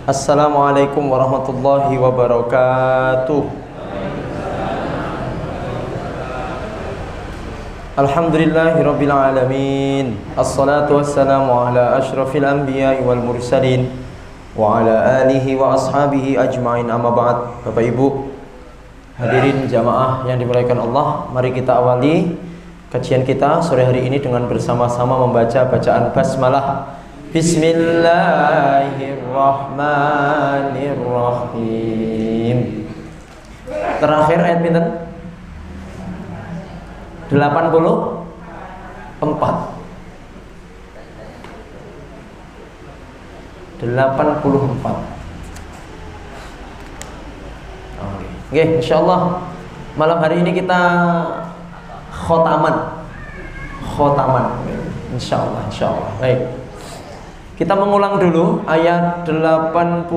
Assalamualaikum warahmatullahi wabarakatuh. Alhamdulillahirabbil alamin. Assalatu wassalamu ala asyrafil anbiya'i wal mursalin wa ala alihi wa ashabihi ajmain, amma ba'd. Bapak Ibu hadirin jamaah yang dimuliakan Allah, mari kita awali kajian kita sore hari ini dengan bersama-sama membaca bacaan basmalah. Bismillahirrahmanirrahim. Terakhir ayat pinten? 84. Oke, insyaallah malam hari ini kita khotaman. Insyaallah. Baik. Kita mengulang dulu ayat 80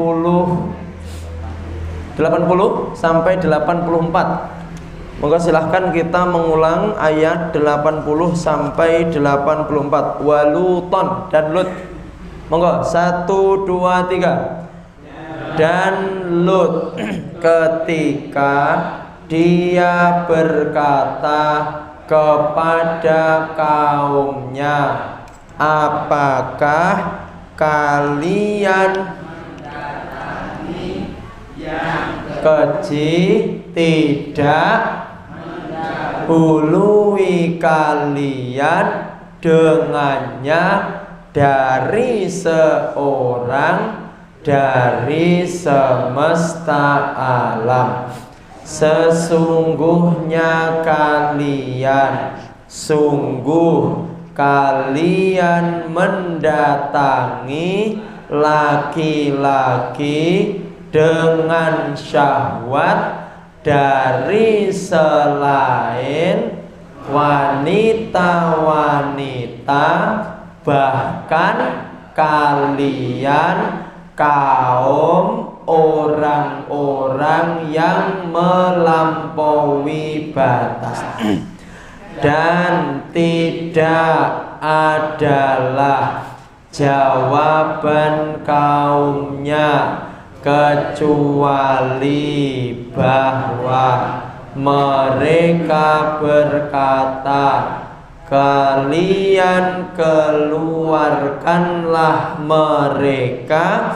sampai 84. Moga silahkan kita mengulang ayat 80 sampai 84. Waluton dan Lut. Monggo 1 2 3. Dan Lut ketika dia berkata kepada kaumnya, apakah kalian keji tidak mendahului kalian dengannya dari seorang dari semesta alam. Sesungguhnya kalian mendatangi laki-laki dengan syahwat dari selain wanita-wanita, bahkan kalian kaum orang-orang yang melampaui batas. Dan tidak adalah jawaban kaumnya kecuali bahwa mereka berkata, kalian keluarkanlah mereka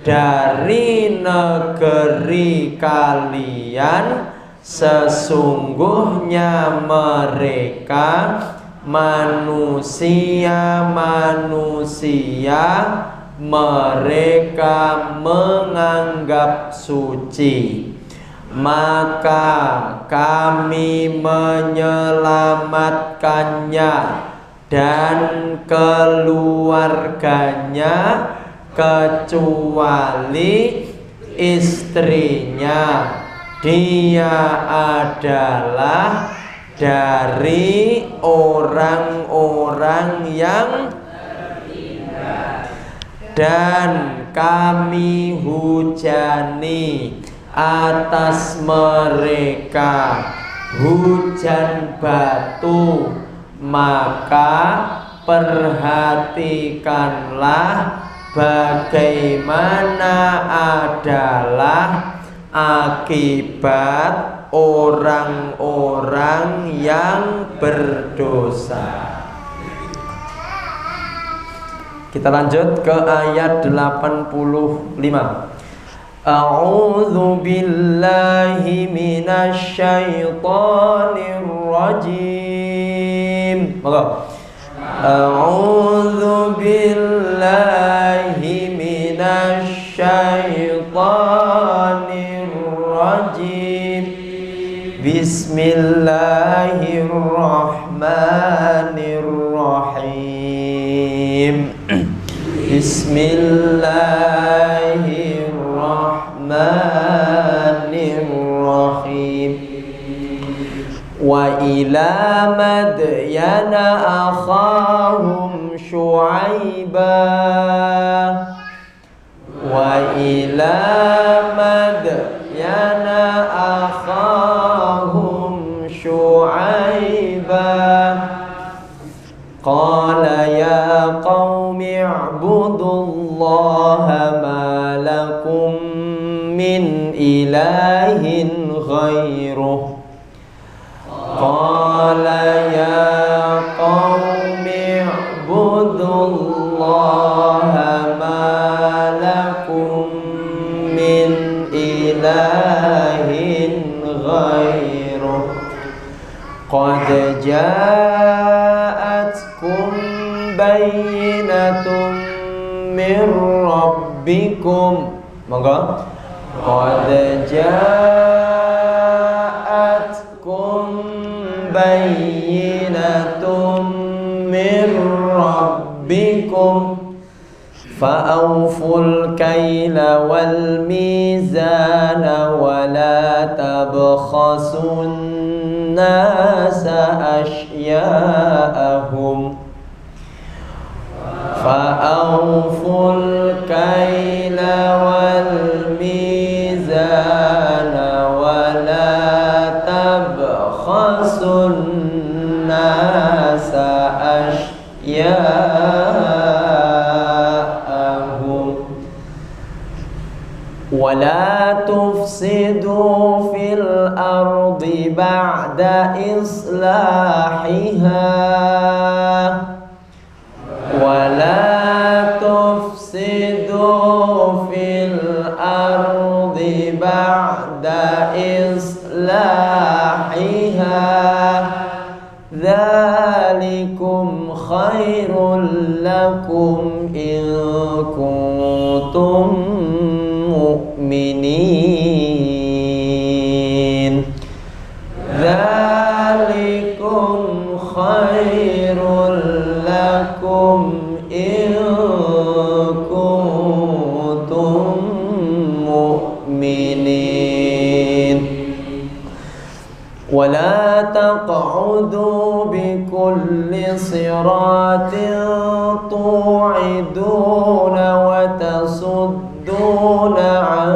dari negeri kalian. Sesungguhnya mereka manusia mereka menganggap suci. Maka kami menyelamatkannya dan keluarganya kecuali istrinya. Dia adalah dari orang-orang yang beriman, dan kami hujani atas mereka hujan batu. Maka perhatikanlah bagaimana adalah akibat orang-orang yang berdosa. Kita lanjut ke ayat 85. A'udzu billahi minasy syaithanir rajim. Monggo. A'udzu billahi minasy syaithanir rajim. Bismillahirrahmanirrahim. Bismillahirrahmanirrahim. Wa ila madyana akhahum syu'aibah. Wa ila madyana akhahum syu'aibah. Qala ya qaumi i'budu i'budullaha ma lakum min ilahin ghairuh. Qala ya qaumi i'budullaha ma lakum min ilahin ghairuh. Qad ja'atkum bayyinatun min rabbikum. Monggo. Qad ja'atkum bayyinatun min rabbikum fa'awful kayla wal mizana wa la tabkhasun nasa ashya'ahum. Fa'awful kayla wal mizana wa la tabkhasun nasa ashya'ahum wa la tufsidu fil ardi ba'da islahiha ولا تفسدوا في الأرض بعد إصلاحها ذلكم خير لكم إن كنتم مؤمنين. ذلكم خير لكم إن كنتم مؤمنين. ولا تقعدوا بكل صراط توعدون وتصدون عن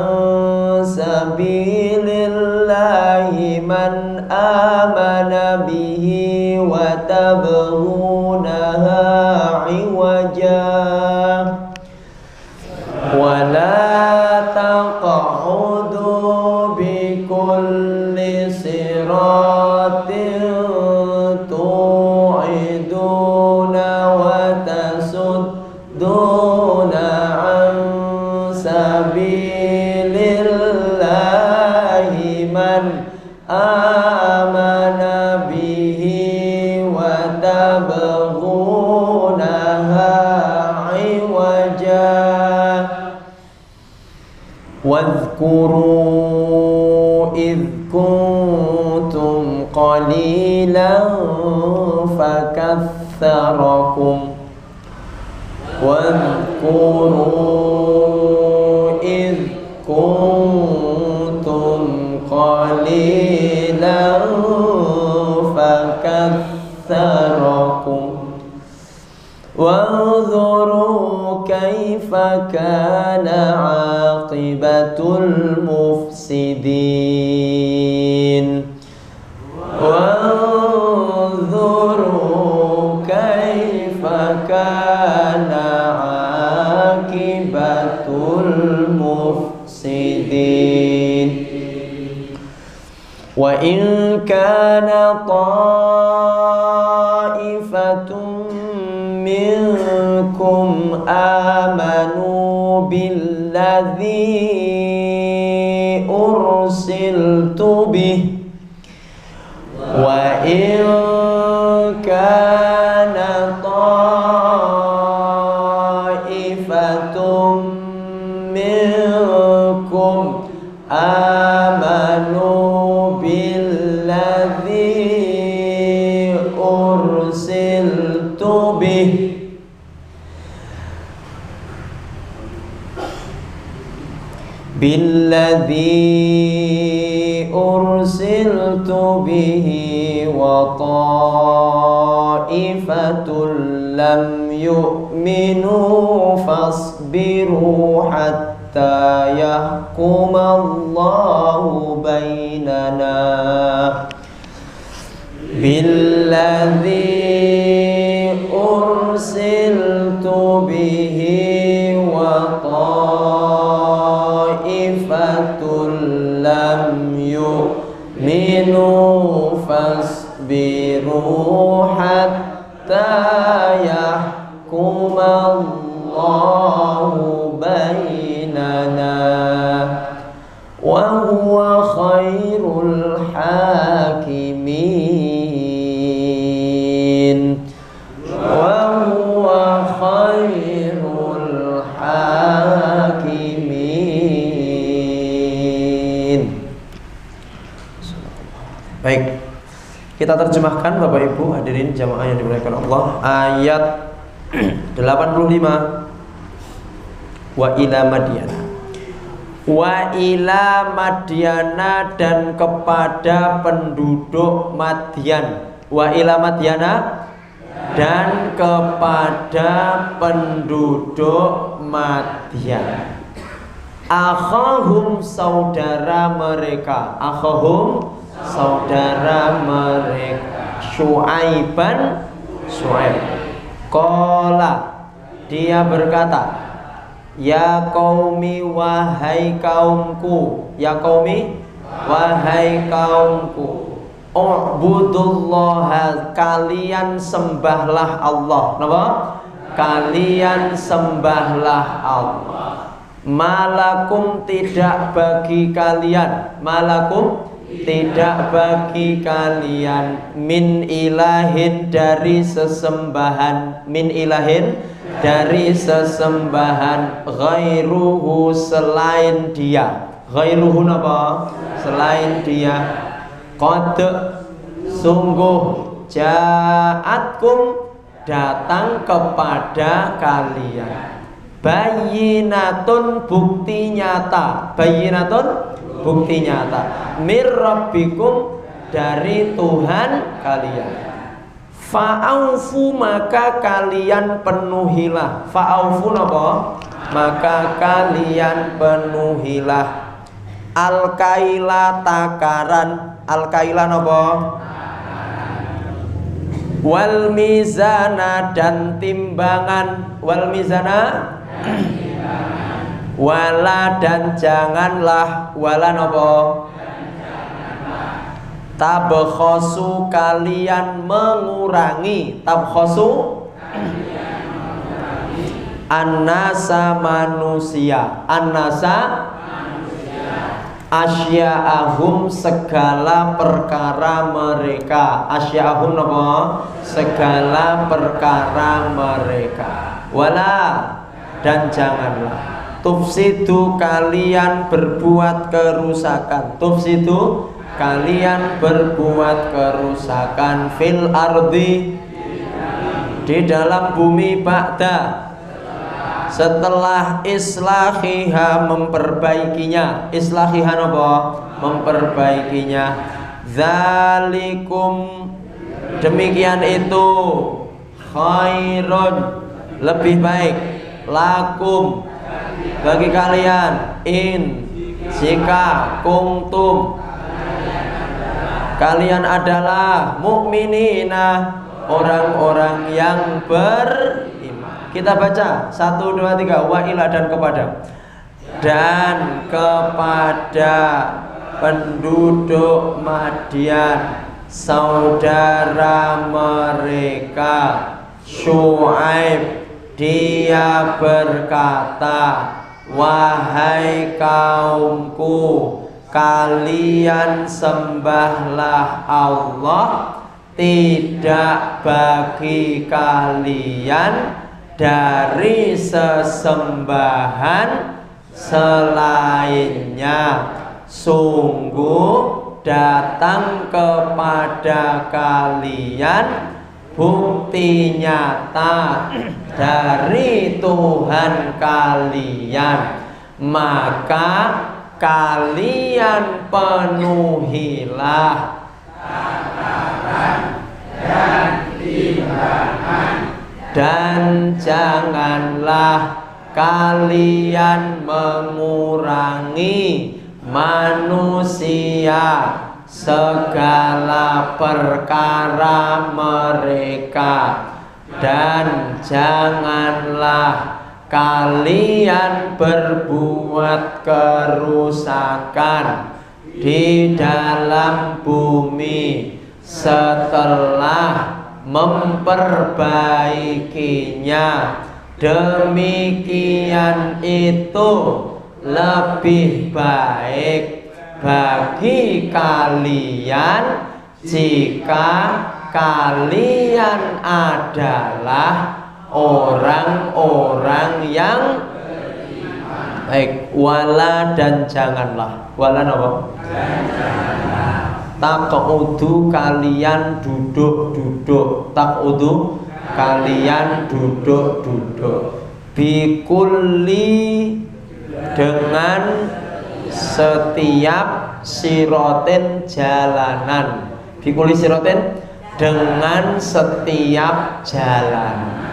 سبيل الله من آمن به وتبغونها عوجا. ولا تقعدوا بكل صراط توعدون وتصدون عن سبيل الله من آمن به وتبغونها عوجا. واذكروا إذ كنتم قليلا فكثركم. واذكروا إذ كنتم قليلا فكثركم وانظروا كيف كان عاقبة المفسدين. وانظروا كيف كان عاقبة المفسدين. وإن كان طائفة منكم آمنوا بالذي أرسلت به وإن كان طائفة منكم آمنوا بالذي أرسلت به وطائفة لم يؤمنوا فاصبروا حتى يحكم الله بيننا. بالذي أرسلت به wa ta'ifatul lam yu'minu fasbiru hatta yahkumallahu bainana wa huwa khairul hakimin. Wa huwa khairul hakimin. Baik, kita terjemahkan Bapak Ibu hadirin jamaah yang dimuliakan Allah, ayat 85. Wa ila Madyana. Wa ila Madyana, dan kepada penduduk Madyan. Wa ila Madyana, dan kepada penduduk Madyan. Akhahum, saudara mereka. Akhahum, saudara mereka. Syu'aiban, Syu'aib. Qala, dia berkata, ya qaumi, wahai kaumku. Ya qaumi, wahai kaumku. U'budullaha, kalian sembahlah Allah. Napa? Kalian sembahlah Allah. Malakum, tidak bagi kalian. Malakum, tidak bagi kalian. Min ilahin, dari sesembahan. Min ilahin, dari sesembahan. Ghairuhu, selain dia. Ghairuhu apa? Selain dia. Qad, sungguh, ja'atkum, datang kepada kalian. Bayyinatun, bukti nyata. Bayyinatun, bukti nyata. Mir rabbikum, dari Tuhan kalian. Fa'aufu, maka kalian penuhilah. Fa'aufu apa? Maka kalian penuhilah. Al-kaila, takaran. Al-kaila apa? Wal mizana, dan timbangan. Wal mizana, wala, dan janganlah. Wala apa? Tabkhosu, kalian mengurangi. Tabkhosu, annasa, manusia. Annasa, asya'ahum, segala perkara mereka. Asya'ahum apa? Segala perkara mereka. Wala, dan janganlah. Tufsidu, kalian berbuat kerusakan. Tufsidu, kalian berbuat kerusakan. Fil ardi, di dalam bumi. Ba'da, setelah islahiha, memperbaikinya. Islahiha apa? Memperbaikinya. Dzalikum, demikian itu. Khairun, lebih baik. Lakum, bagi kalian. In, jika. Kuntum, kalian adalah. Mukminina, orang-orang yang beriman. Kita baca 1, 2, 3. Wa ila, dan kepada. Dan kepada penduduk Madyan, saudara mereka Syu'aib, dia berkata, wahai kaumku, kalian sembahlah Allah, tidak bagi kalian dari sesembahan selainnya. Sungguh datang kepada kalian bukti nyata dari Tuhan kalian, maka kalian penuhilah dan timbangan, dan janganlah kalian mengurangi manusia segala perkara mereka, dan janganlah kalian berbuat kerusakan di dalam bumi setelah memperbaikinya, demikian itu lebih baik bagi kalian jika kalian adalah orang-orang yang baik. Wala dan janganlah. Wala apa? Taqudu kalian duduk-duduk. Taqudu kalian duduk-duduk. Bikulli dengan setiap sirotin jalanan. Bikulli sirotin dengan setiap jalan.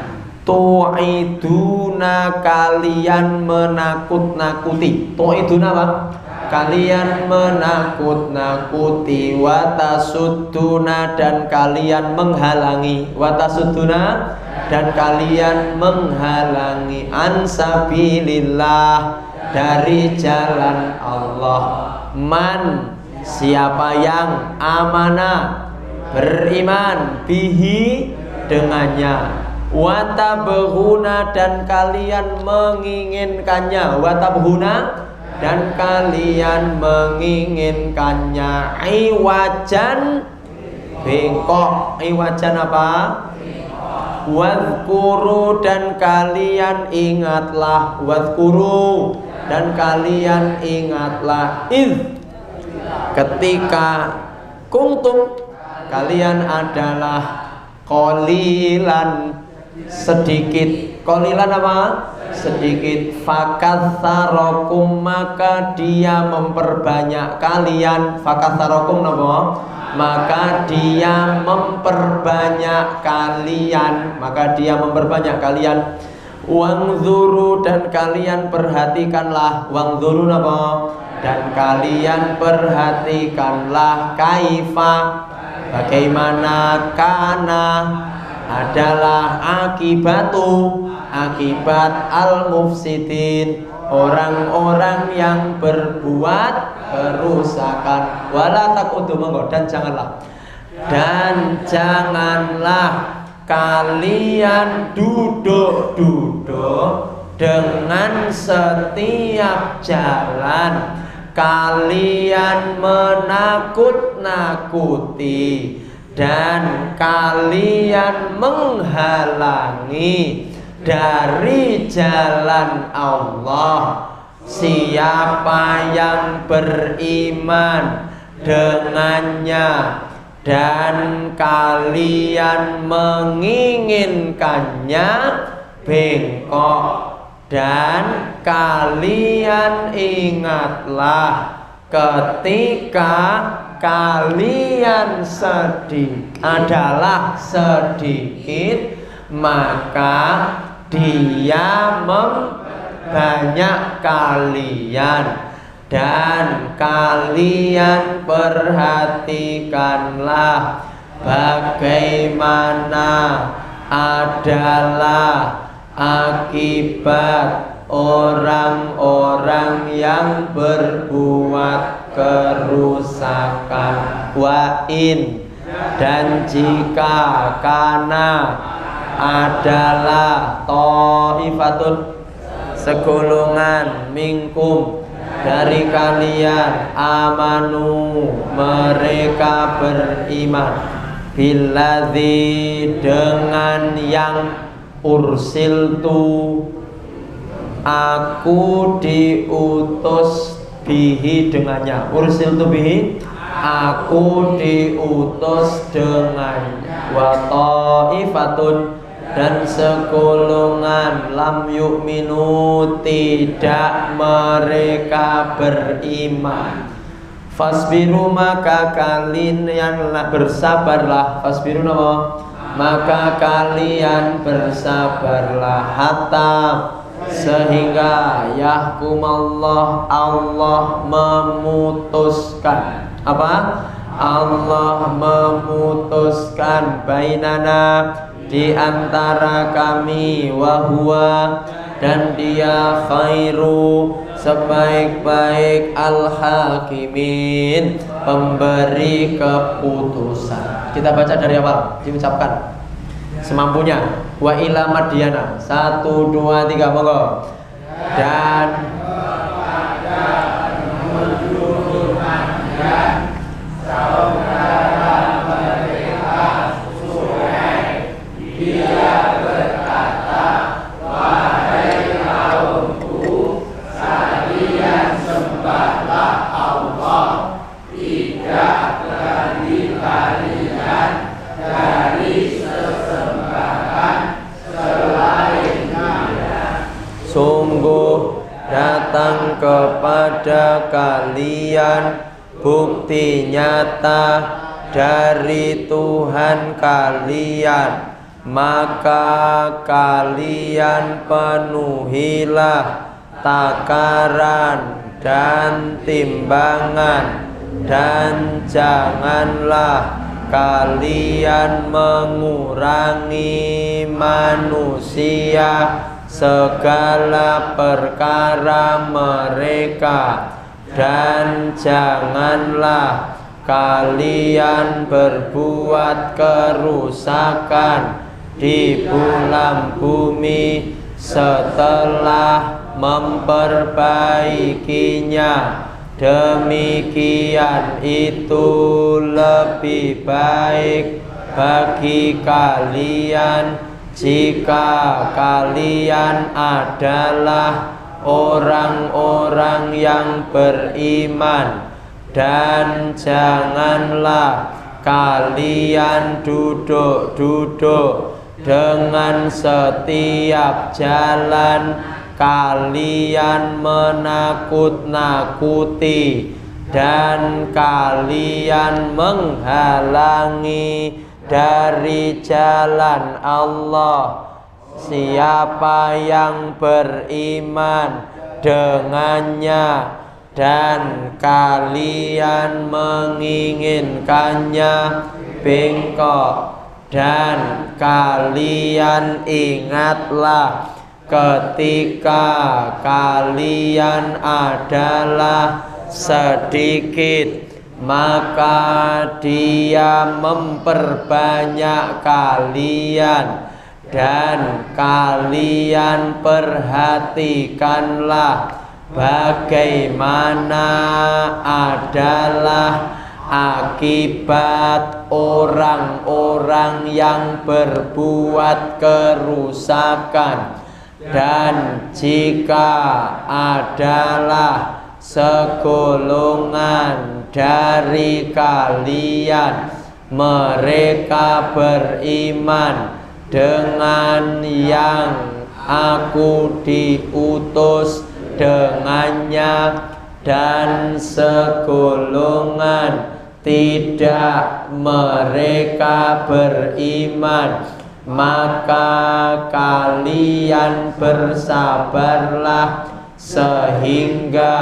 Tu'iduna kalian menakut-nakuti. Tu'iduna apa? Kalian menakut-nakuti. Watasudduna dan kalian menghalangi. Watasudduna dan kalian menghalangi. Ansabilillah dari jalan Allah. Man siapa yang amanah beriman bihi dengannya. Watabghuna dan kalian menginginkannya. Watabghuna dan kalian menginginkannya. Iwajan bengkok. Iwajan apa? Wadhkuru dan kalian ingatlah. Wadhkuru dan kalian ingatlah. Ketika kuntum kalian adalah qalilan sedikit. Qalilan apa? Sedikit. Fakatsarakum maka dia memperbanyak kalian. Fakatsarakum napa? Maka dia memperbanyak kalian. Maka dia memperbanyak kalian. Wangzuru dan kalian perhatikanlah. Wangzuru napa? Dan kalian perhatikanlah kaifa bagaimana kana adalah akibat al-mufsidin orang-orang yang berbuat kerusakan. Wala taqudu dan janganlah kalian duduk-duduk dengan setiap jalan. Kalian menakut-nakuti dan kalian menghalangi dari jalan Allah siapa yang beriman dengannya, dan kalian menginginkannya bengkok. Dan kalian ingatlah ketika kalian adalah sedikit, maka dia membanyak kalian. Dan kalian perhatikanlah bagaimana adalah akibat orang-orang yang berbuat kerusakan. Wa'in dan jika kana adalah ta'ifatun segolongan minkum dari kalian amanu mereka beriman billadzi dengan yang ursiltu aku diutus bihi dengannya. Ursiltu bihi aku diutus dengannya. Wa ta'ifatun dan segolongan lam yu'minu tidak mereka beriman. Fasbiru maka kalian bersabarlah. Fasbiru nama maka kalian bersabarlah hatta sehingga yahkumallah Allah memutuskan apa? Allah memutuskan bainana di antara kami, wahwa dan dia khairu sebaik-baik al-hakimin, pemberi keputusan. Kita baca dari awal, diucapkan semampunya. Wa ila Madyana. 1, 2, 3, monggo. Dan saudara mereka Suhaib, dia berkata, wahai kaumku, kalian sembahlah Allah, tidak bagi kalian dari sesembahan selainnya. Sungguh datang kepada kalian bukti nyata dari Tuhan kalian, maka kalian penuhilah takaran dan timbangan, dan janganlah kalian mengurangi manusia segala perkara mereka, dan janganlah kalian berbuat kerusakan di bulan bumi setelah memperbaikinya. Demikian itu lebih baik bagi kalian jika kalian adalah orang-orang yang beriman, dan janganlah kalian duduk-duduk dengan setiap jalan kalian menakut-nakuti dan kalian menghalangi dari jalan Allah siapa yang beriman dengannya, dan kalian menginginkannya bengkok. Dan kalian ingatlah ketika kalian adalah sedikit, maka Dia memperbanyak kalian, dan kalian perhatikanlah bagaimana adalah akibat orang-orang yang berbuat kerusakan. Dan jika adalah segolongan dari kalian mereka beriman dengan yang aku diutus dengannya, dan segolongan tidak mereka beriman, maka kalian bersabarlah sehingga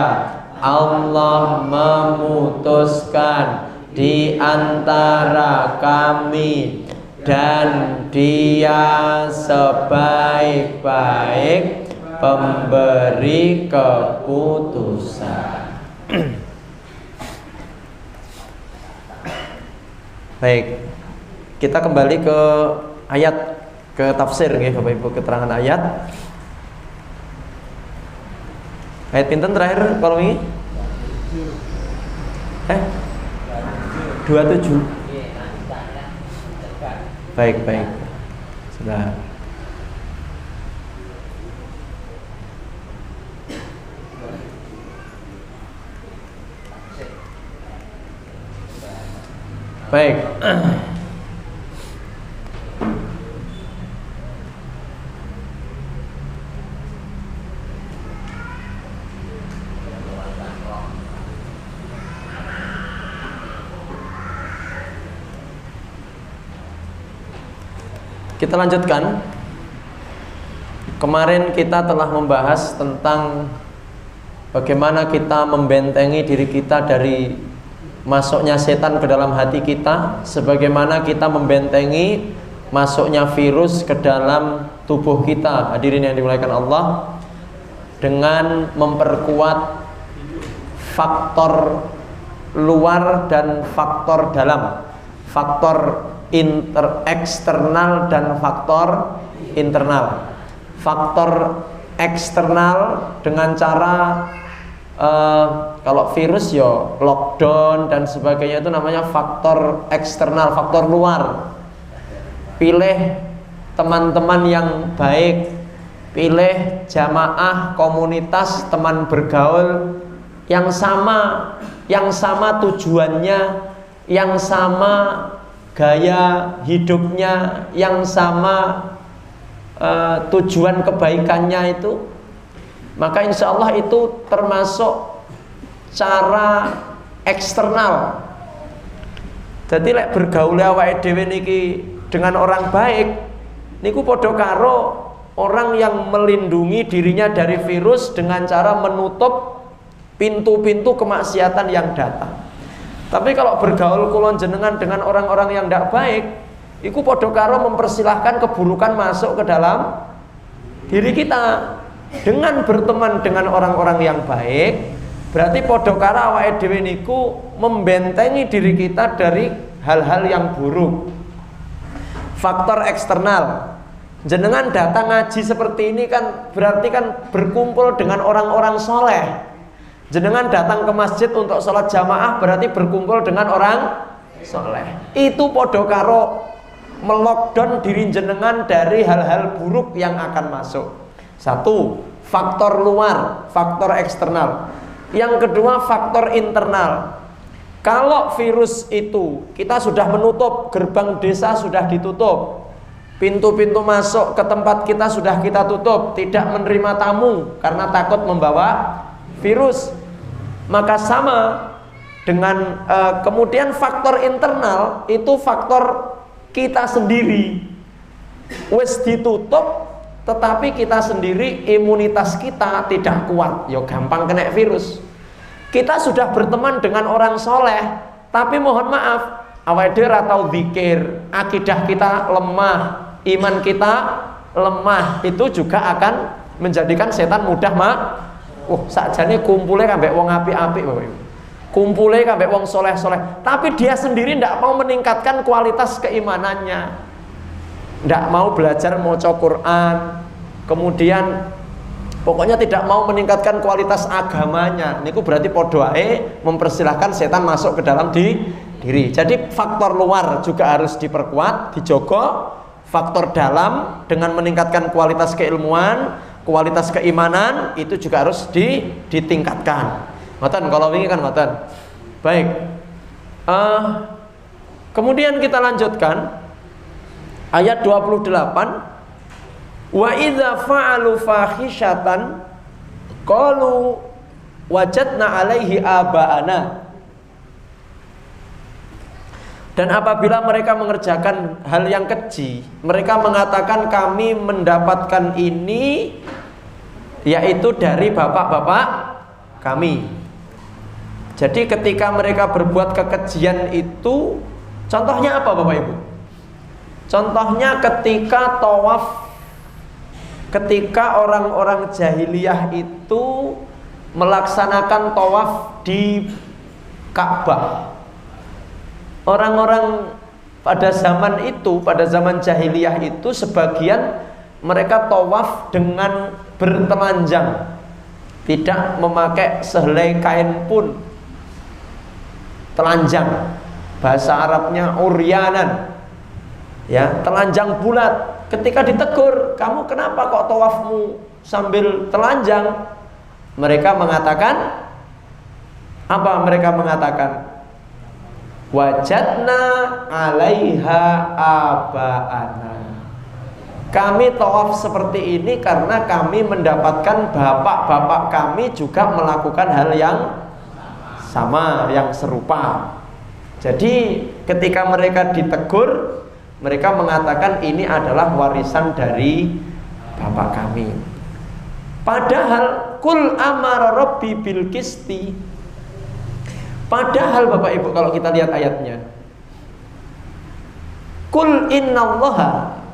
Allah memutuskan di antara kami, dan Dia sebaik-baik pemberi keputusan. Baik, kita kembali ke ayat, ke tafsir nggih Bapak Ibu, keterangan ayat. Ayat pinten terakhir kalau ini? 27. Baik, baik. Sudah. Baik. Kita lanjutkan. Kemarin kita telah membahas tentang bagaimana kita membentengi diri kita dari masuknya setan ke dalam hati kita, sebagaimana kita membentengi masuknya virus ke dalam tubuh kita, hadirin yang dimuliakan Allah, dengan memperkuat faktor luar dan faktor dalam, faktor eksternal dan faktor internal. Faktor eksternal dengan cara kalau virus ya lockdown dan sebagainya, itu namanya faktor eksternal, faktor luar. Pilih teman-teman yang baik, pilih jamaah, komunitas, teman bergaul yang sama tujuannya, yang sama gaya hidupnya, yang sama tujuan kebaikannya itu, maka insya Allah itu termasuk cara eksternal. Jadi lek bergaul awake dhewe niki dengan orang baik niku padha karo orang yang melindungi dirinya dari virus dengan cara menutup pintu-pintu kemaksiatan yang datang. Tapi kalau bergaul kulon jenengan dengan orang-orang yang tidak baik, iku padha karo mempersilahkan keburukan masuk ke dalam diri kita. Dengan berteman dengan orang-orang yang baik, berarti padha karo awake dhewe niku membentengi diri kita dari hal-hal yang buruk. Faktor eksternal. Jenengan datang ngaji seperti ini kan berarti kan berkumpul dengan orang-orang soleh. Jenengan datang ke masjid untuk sholat jamaah berarti berkumpul dengan orang soleh. Itu padha karo melockdown diri jenengan dari hal-hal buruk yang akan masuk. Satu, faktor luar, faktor eksternal. Yang kedua, faktor internal. Kalau virus itu kita sudah menutup, gerbang desa sudah ditutup, pintu-pintu masuk ke tempat kita sudah kita tutup, tidak menerima tamu karena takut membawa virus, maka sama dengan kemudian faktor internal itu faktor kita sendiri. Wis ditutup tetapi kita sendiri imunitas kita tidak kuat, ya gampang kena virus. Kita sudah berteman dengan orang soleh, tapi mohon maaf, awake dhewe ora tau zikir, akidah kita lemah, iman kita lemah, itu juga akan menjadikan setan mudah sakjane kumpule kambek wong apik-apik Bapak Ibu. Kumpule kambek wong soleh-soleh, tapi dia sendiri ndak mau meningkatkan kualitas keimanannya. Ndak mau belajar maca Quran, kemudian pokoknya tidak mau meningkatkan kualitas agamanya. Niku berarti padha ae mempersilahkan setan masuk ke dalam diri. Jadi faktor luar juga harus diperkuat, dijogo. Faktor dalam dengan meningkatkan kualitas keilmuan, kualitas keimanan itu juga harus ditingkatkan. Ngoten kalau wingi kan ngoten. Baik. Kemudian kita lanjutkan ayat 28, wa idza fa'alu fahisyatan qalu wajadna 'alaihi aba'ana. Dan apabila mereka mengerjakan hal yang keji, mereka mengatakan kami mendapatkan ini yaitu dari bapak-bapak kami. Jadi ketika mereka berbuat kekejian itu, contohnya apa Bapak Ibu? Contohnya ketika tawaf, ketika orang-orang jahiliyah itu melaksanakan tawaf di Ka'bah. Orang-orang pada zaman itu, pada zaman jahiliyah itu, sebagian mereka tawaf dengan bertelanjang, tidak memakai sehelai kain pun, telanjang. Bahasa Arabnya uryanan, ya, telanjang bulat. Ketika ditegur, kamu kenapa kok tawafmu sambil telanjang? Mereka mengatakan apa? Mereka mengatakan wajadna 'alaiha aba'ana. Kami tawaf seperti ini karena kami mendapatkan bapak-bapak kami juga melakukan hal yang sama, yang serupa. Jadi ketika mereka ditegur, mereka mengatakan ini adalah warisan dari bapak kami. Padahal kul amara rabbi bil qisti. Padahal Bapak Ibu kalau kita lihat ayatnya, kul innallaha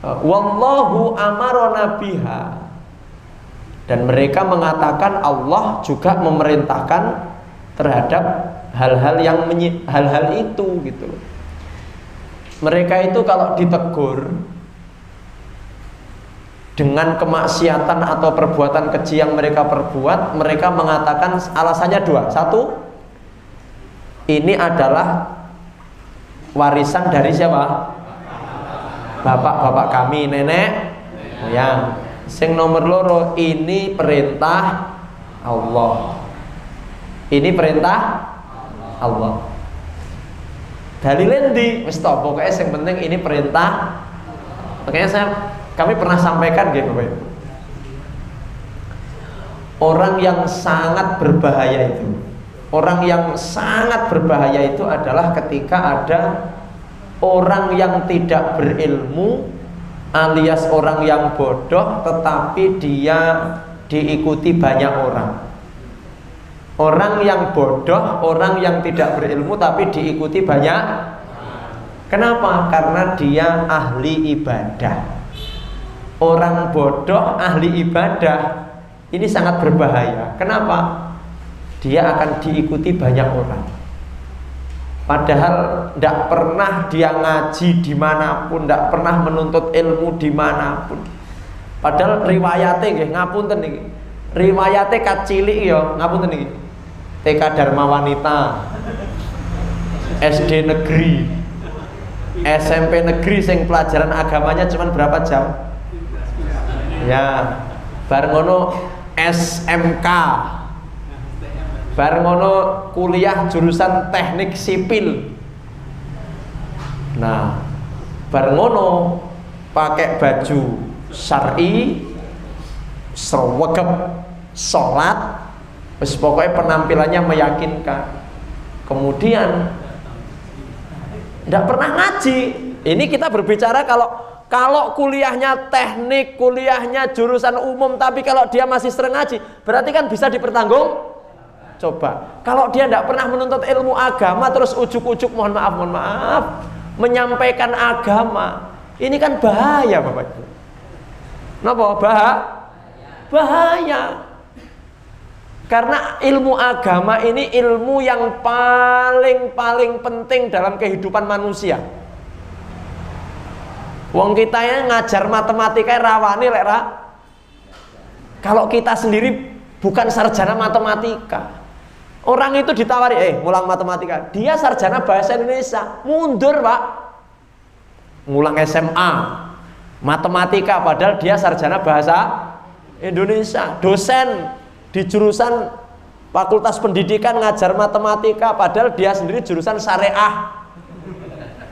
wallahu amarona biha, dan mereka mengatakan Allah juga memerintahkan terhadap hal-hal itu gitu. Mereka itu kalau ditegur dengan kemaksiatan atau perbuatan keji yang mereka perbuat, mereka mengatakan alasannya dua. Satu, ini adalah warisan dari siapa? Bapak-bapak kami, nenek moyang. Sing nomor loro, ini perintah Allah. Ini perintah Allah. Dalilnya ndi? Wis to, pokoke sing penting ini perintah. Makanya kami pernah sampaikan gitu, Bapak. Orang yang sangat berbahaya itu, orang yang sangat berbahaya itu adalah ketika ada orang yang tidak berilmu alias orang yang bodoh tetapi dia diikuti banyak orang. Orang yang bodoh, orang yang tidak berilmu tapi diikuti banyak. Kenapa? Karena dia ahli ibadah. Orang bodoh ahli ibadah ini sangat berbahaya. Kenapa? Dia akan diikuti banyak orang. Padahal tidak pernah dia ngaji dimanapun, tidak pernah menuntut ilmu dimanapun. Padahal riwayatnya nggih ngapunten niki. Riwayatnya kacilik ya ngapunten niki. TK Dharma Wanita, SD negeri, SMP negeri sing pelajaran agamanya cuma berapa jam? Ya, bareng ngono SMK. Bareng ngono kuliah jurusan teknik sipil. Nah, bareng ngono pakai baju syar'i, srewegep, sholat, wis pokoknya penampilannya meyakinkan. Kemudian tidak pernah ngaji. Ini kita berbicara kalau kuliahnya teknik, kuliahnya jurusan umum, tapi kalau dia masih sering ngaji, berarti kan bisa dipertanggung. Coba, kalau dia tidak pernah menuntut ilmu agama terus ujuk-ujuk mohon maaf menyampaikan agama, ini kan bahaya Bapak Ibu. Kenapa? Bahaya. Karena ilmu agama ini ilmu yang paling penting dalam kehidupan manusia. Wong kita yang ngajar matematika rawani lek ra. Kalau kita sendiri bukan sarjana matematika. Orang itu ditawari, ngulang matematika. Dia sarjana bahasa Indonesia, mundur Pak. Ngulang SMA, matematika, padahal dia sarjana bahasa Indonesia. Dosen di jurusan Fakultas Pendidikan ngajar matematika, padahal dia sendiri jurusan syariah.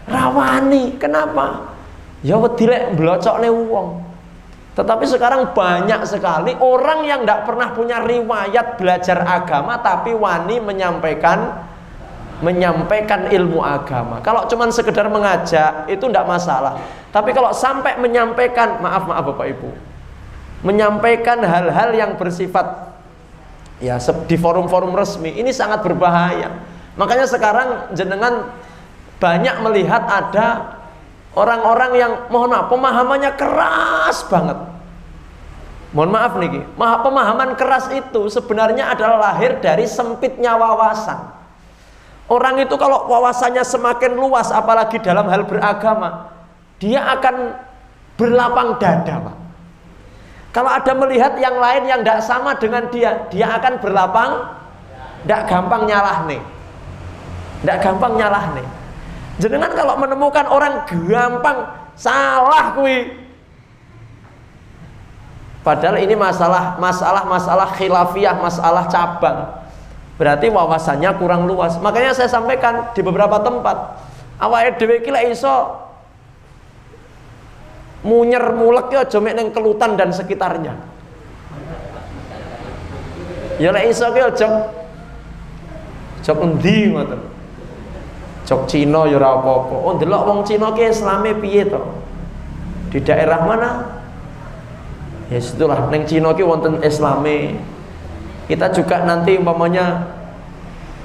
Rawani, kenapa? Ya wedi lek blocokne wong. Tetapi sekarang banyak sekali orang yang tidak pernah punya riwayat belajar agama tapi wani menyampaikan ilmu agama. Kalau cuma sekedar mengajak itu tidak masalah. Tapi kalau sampai menyampaikan, maaf Bapak Ibu, menyampaikan hal-hal yang bersifat ya di forum-forum resmi, ini sangat berbahaya. Makanya sekarang jenengan banyak melihat ada orang-orang yang mohon maaf pemahamannya keras banget. Mohon maaf nih, pemahaman keras itu sebenarnya adalah lahir dari sempitnya wawasan. Orang itu kalau wawasannya semakin luas, apalagi dalam hal beragama, dia akan berlapang dada Pak. Kalau ada melihat yang lain yang tidak sama dengan dia akan berlapang, tidak gampang nyalah nih. Tidak gampang nyalah nih. Jenengan kalau menemukan orang gampang salah kui, padahal ini masalah khilafiyah, masalah cabang, berarti wawasannya kurang luas. Makanya saya sampaikan di beberapa tempat, awake dhewe iki lek iso munyer mulek ya aja mek ning Kelutan dan sekitarnya. Ya lek iso ki aja endi ngoten. Jok Cina ya ora apa-apa. Oh ndelok wong Cina ki Islame piye to? Di daerah mana? Ya situlah ning Cina ki wonten Islame. Kita juga nanti umpamanya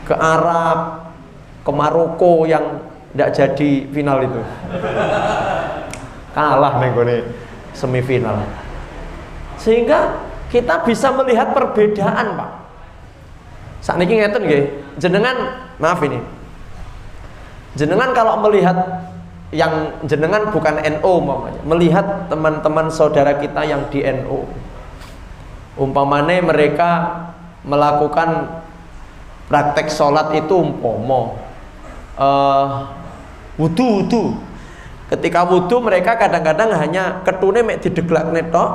ke Arab, ke Maroko yang tidak jadi final itu. kalah ning gone semifinal. Sehingga kita bisa melihat perbedaan, Pak. Sakniki ngeten nggih, jenengan maaf ini. Jenengan kalau melihat yang jenengan bukan NU umpamanya, melihat teman-teman saudara kita yang di NU, umpamanya mereka melakukan praktek sholat itu umpama wudu. Ketika wudu mereka kadang-kadang hanya ketune mek dideglak netok,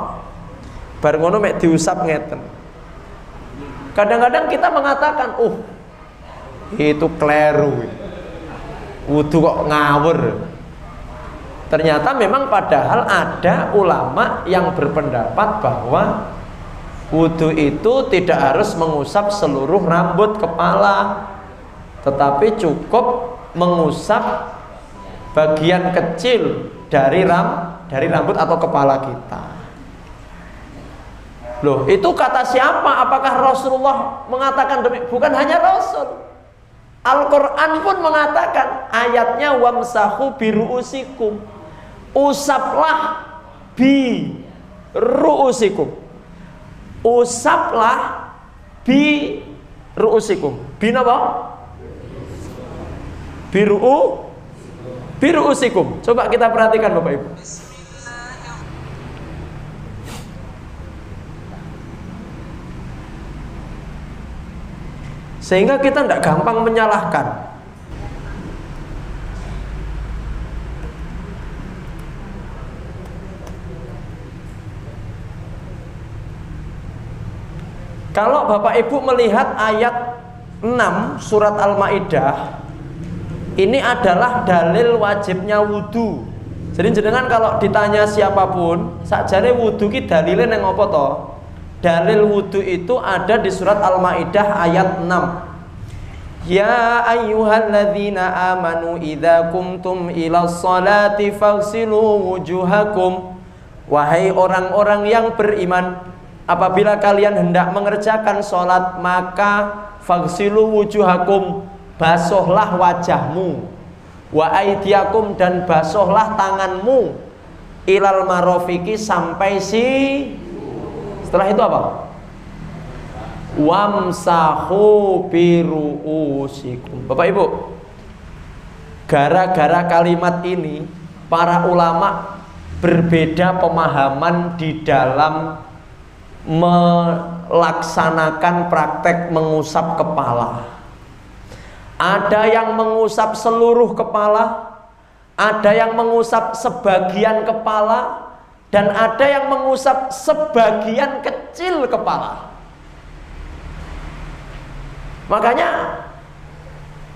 bar ngono mek diusap ngeten. Kadang-kadang kita mengatakan, itu kleru. Wudu kok ngawur. Ternyata memang padahal ada ulama yang berpendapat bahwa wudu itu tidak harus mengusap seluruh rambut kepala, tetapi cukup mengusap bagian kecil dari rambut atau kepala kita. Loh, itu kata siapa? Apakah Rasulullah mengatakan demikian? Bukan hanya Rasul. Al-Quran pun mengatakan, ayatnya wamsahu biru'usikum, usaplah bi ru'usikum, usaplah bi ru'usikum. Bi napa? Biru'usikum. Coba kita perhatikan Bapak Ibu. Sehingga kita tidak gampang menyalahkan. Kalau Bapak Ibu melihat ayat 6 surat Al-Maidah, ini adalah dalil wajibnya wudu. Jadi jenengan kalau ditanya siapapun, sakjane wudu ki dalile nang apa to? Dalil wudu itu ada di surat Al-Maidah ayat 6. Ya ayyuhalladzina amanu idza kumtum ilas salati faghsilu wujuhakum. Wahai orang-orang yang beriman, apabila kalian hendak mengerjakan salat, maka faghsilu wujuhakum, basuhlah wajahmu, wa aydiyakum, dan basuhlah tanganmu, ilal marofiki, sampai setelah itu apa? Wamsahu biru'usikum. Bapak Ibu, gara-gara kalimat ini para ulama berbeda pemahaman di dalam melaksanakan praktek mengusap kepala. Ada yang mengusap seluruh kepala, ada yang mengusap sebagian kepala, dan ada yang mengusap sebagian kecil kepala. Makanya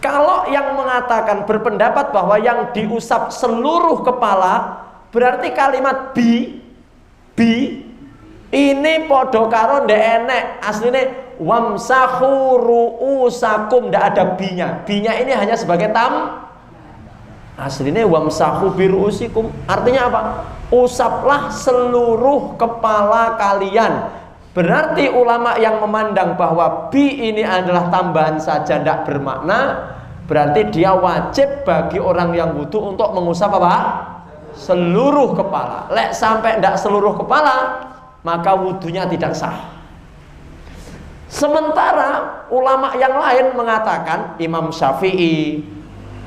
kalau yang mengatakan berpendapat bahwa yang diusap seluruh kepala, berarti kalimat bi ini podo karo ndek enek asline wamsahu ru'usakum, ndak ada binya. Binya ini hanya sebagai aslinya wamsahu biru'usikum, artinya apa? Usaplah seluruh kepala kalian. Berarti ulama yang memandang bahwa bi ini adalah tambahan saja, tidak bermakna, berarti dia wajib bagi orang yang wudu untuk mengusap apa? Seluruh kepala. Lek sampai tidak seluruh kepala, maka wudunya tidak sah. Sementara ulama yang lain mengatakan, Imam Syafi'i,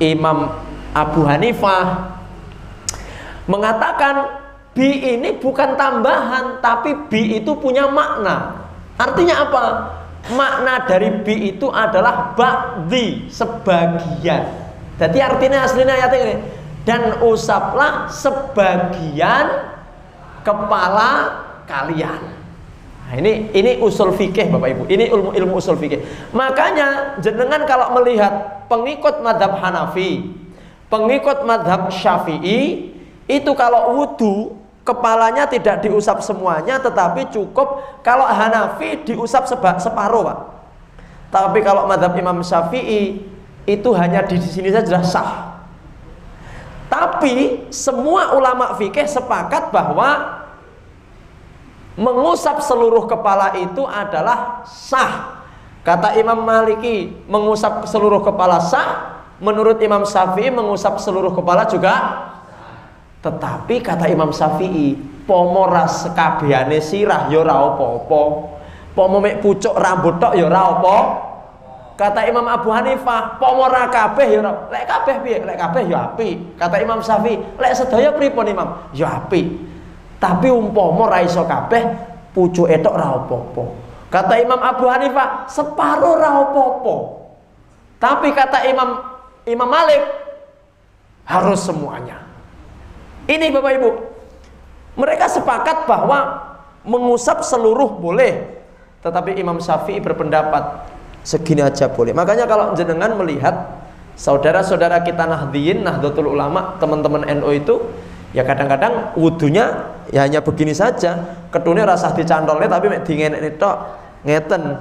Imam Abu Hanifah mengatakan bi ini bukan tambahan, tapi bi itu punya makna. Artinya apa? Makna dari bi itu adalah ba'di, sebagian. Jadi artinya aslinya ayat ini, dan usaplah sebagian kepala kalian. Nah, ini usul fikih Bapak Ibu. Ini ilmu usul fikih. Makanya jenengan kalau melihat pengikut mazhab Hanafi, pengikut mazhab Syafi'i, itu kalau wudu kepalanya tidak diusap semuanya, tetapi cukup kalau Hanafi diusap separuh, Pak. Tapi kalau mazhab Imam Syafi'i itu hanya di sini saja sah. Tapi semua ulama fikih sepakat bahwa mengusap seluruh kepala itu adalah sah. Kata Imam Maliki, mengusap seluruh kepala sah. Menurut Imam Syafi'i, mengusap seluruh kepala juga. Tetapi kata Imam Syafi'i, pomo ras sekabehane sirah ya ora apa-apa. Pomo mek pucuk rambut tok ya ora apa. Kata Imam Abu Hanifah, pomo ra kabeh ya ora. Lek kabeh piye? Lek kabeh ya apik. Kata Imam Syafi'i, lek sedaya pripun Imam? Ya apik. Tapi umpama ra iso kabeh, pucuke tok ra apa-apa. Kata Imam Abu Hanifah, separuh ra apa-apa. Tapi kata Imam Malik, harus semuanya. Ini Bapak Ibu, mereka sepakat bahwa mengusap seluruh boleh, tetapi Imam Syafi'i berpendapat segini aja boleh. Makanya kalau jenengan melihat saudara-saudara kita Nahdliyin, Nahdlatul Ulama, teman-teman NU itu, ya kadang-kadang wudunya ya hanya begini saja, ketune rasah dicantolnya tapi mek dingenekne tok ngeten,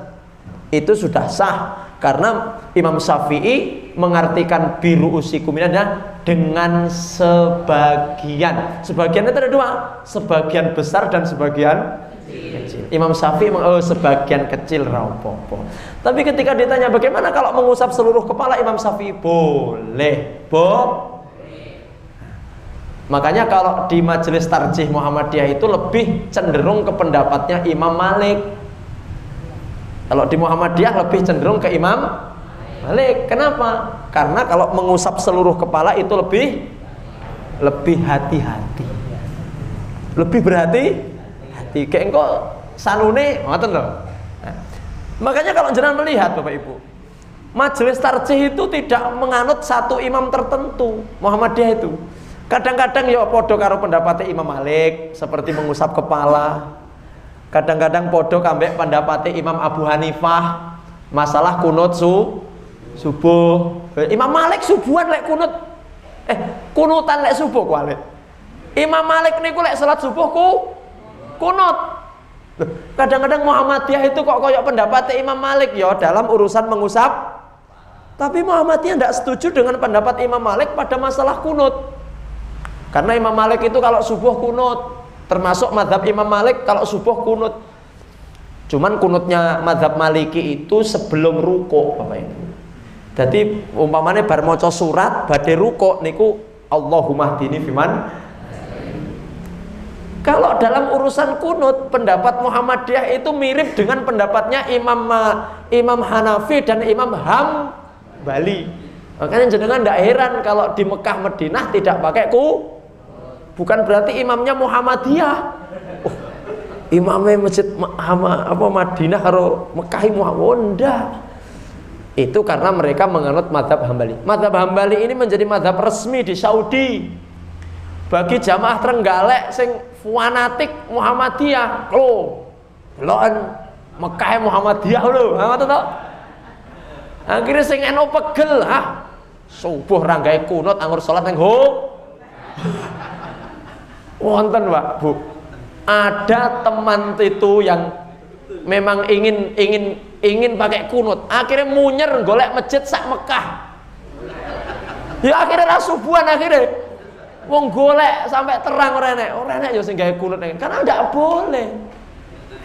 itu sudah sah. Karena Imam Syafi'i mengartikan biru usikum ini adalah dengan sebagian. Sebagiannya ada dua, sebagian besar dan sebagian kecil. Imam Syafi'i sebagian kecil rapopo. Tapi ketika ditanya bagaimana kalau mengusap seluruh kepala, Imam Syafi'i boleh, Makanya kalau di majelis tarjih Muhammadiyah itu lebih cenderung ke pendapatnya Imam Malik. Kalau di Muhammadiyah lebih cenderung ke Imam Malik. Kenapa? Karena kalau mengusap seluruh kepala itu lebih hati-hati, lebih berhati-hati. Kayak engkau sanune, ngoten loh. Nah, makanya kalau jenengan melihat Bapak Ibu, majelis tarjih itu tidak menganut satu imam tertentu. Muhammadiyah itu kadang-kadang ya podo karo pendapatnya Imam Malik seperti mengusap kepala. Kadang-kadang podo kambek pendapatnya Imam Abu Hanifah masalah kunut subuh. Imam Malik subuhan lek kunut, kunutan lek subuh kualik. Imam Malik niku lek salat subuh kunut. Kadang-kadang Muhammadiyah itu kok koyok pendapatnya Imam Malik ya dalam urusan mengusap. Tapi Muhammadiyah tidak setuju dengan pendapat Imam Malik pada masalah kunut. Karena Imam Malik itu kalau subuh kunut, termasuk mazhab Imam Malik kalau subuh kunut. Cuman kunutnya mazhab Maliki itu sebelum ruko Bapak Ibu. Jadi umpamanya bar maca surat badhe ruko niku Allahumma hdini fiman. Kalau dalam urusan kunut, pendapat Muhammadiyah itu mirip dengan pendapatnya Imam Hanafi dan Imam Hambali. Makanya jenengan tidak heran kalau di Mekah Madinah tidak pakai bukan berarti imamnya Muhammadiyah. Imamnya masjid Madinah karo Mekah Muhammadiyah. Itu karena mereka menganut mazhab Hambali. Mazhab Hambali ini menjadi mazhab resmi di Saudi. Bagi jamaah Trenggalek sing fanatik Muhammadiyah, loan Mekah Muhammadiyah lho, ngoten to. Akhirnya sing eno pegel, subuh ranggae kunut anggur salat nang wonten Pak Bu, ada teman itu yang memang ingin pakai kunut, akhirnya munyer golek masjid sak Mekah. Ya akhirnya rasubuhan akhirnya, wong golek sampai terang ora enek ya sing gawe kunut karena tidak boleh.